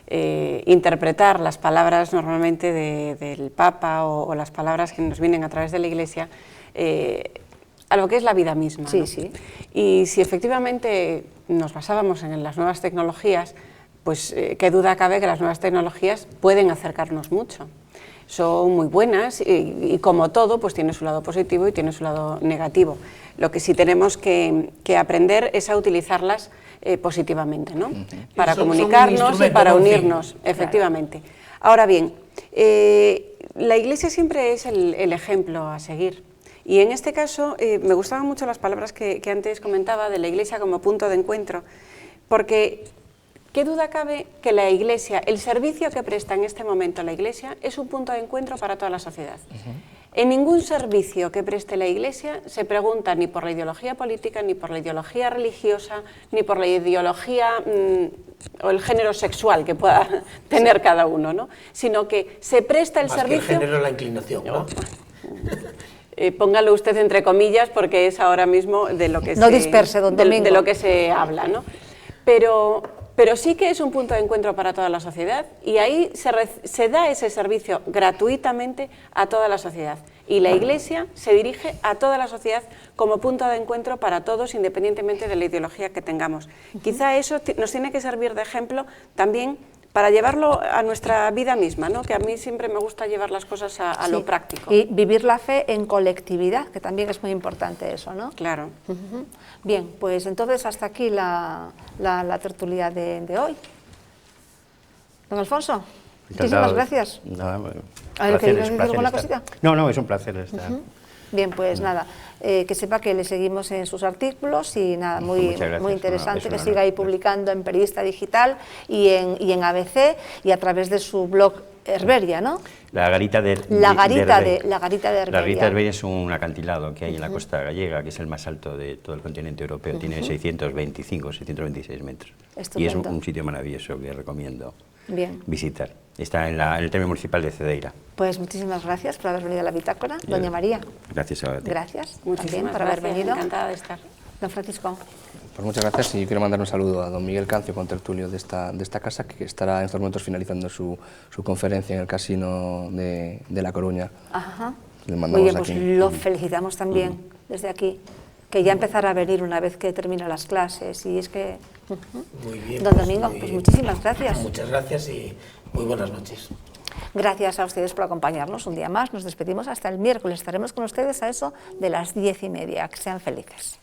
interpretar las palabras normalmente del Papa o las palabras que nos vienen a través de la Iglesia a lo que es la vida misma, sí, ¿no? sí. Y si efectivamente nos basábamos en las nuevas tecnologías, pues qué duda cabe que las nuevas tecnologías pueden acercarnos mucho. Son muy buenas y como todo, pues tiene su lado positivo y tiene su lado negativo. Lo que sí tenemos que aprender es a utilizarlas positivamente, ¿no? Para comunicarnos y para unirnos, efectivamente. Claro. Ahora bien, la Iglesia siempre es el ejemplo a seguir. Y en este caso me gustaban mucho las palabras que antes comentaba de la Iglesia como punto de encuentro, porque qué duda cabe que la Iglesia, el servicio que presta en este momento la Iglesia, es un punto de encuentro para toda la sociedad. En ningún servicio que preste la Iglesia se pregunta ni por la ideología política, ni por la ideología religiosa, ni por la ideología o el género sexual que pueda tener cada uno, ¿no? Sino que se presta el servicio... Más que el género, la inclinación, ¿no? Póngalo usted entre comillas porque es ahora mismo de lo que no disperse, don Domingo. De lo que se habla, ¿no? Pero sí que es un punto de encuentro para toda la sociedad y ahí se da ese servicio gratuitamente a toda la sociedad. Y la Iglesia se dirige a toda la sociedad como punto de encuentro para todos, independientemente de la ideología que tengamos. Quizá eso nos tiene que servir de ejemplo también para llevarlo a nuestra vida misma, ¿no? Que a mí siempre me gusta llevar las cosas a lo práctico. Y vivir la fe en colectividad, que también es muy importante eso, ¿no? Claro. Bien, pues entonces hasta aquí la tertulia de hoy. Don Alfonso, muchísimas gracias. Nada, bueno, ¿Queréis decir alguna cosita? No, es un placer estar. Bien, pues nada, que sepa que le seguimos en sus artículos y nada, muy interesante, que siga ahí publicando en Periodista Digital y en ABC y a través de su blog Herberia, ¿no? La garita de Herberia. La garita de Herberia. La garita de Herberia es un acantilado que hay en la costa gallega, que es el más alto de todo el continente europeo, tiene 625, 626 metros. Estupendo. Y es un sitio maravilloso que recomiendo visitar. Está en el término municipal de Cedeira. Pues muchísimas gracias por haber venido a la bitácora, doña María. Gracias a ti. Gracias también por haber venido. Encantada de estar. Don Francisco. Pues muchas gracias y quiero mandar un saludo a don Miguel Cancio, contertulio de esta casa, que estará en estos momentos finalizando su conferencia en el Casino de La Coruña. Ajá. Muy bien, pues lo felicitamos también desde aquí, que ya empezará a venir una vez que termine las clases y es que... Muy bien. Don Domingo, pues muchísimas gracias. Muchas gracias y muy buenas noches. Gracias a ustedes por acompañarnos un día más. Nos despedimos hasta el miércoles. Estaremos con ustedes a eso de las 10:30. Que sean felices.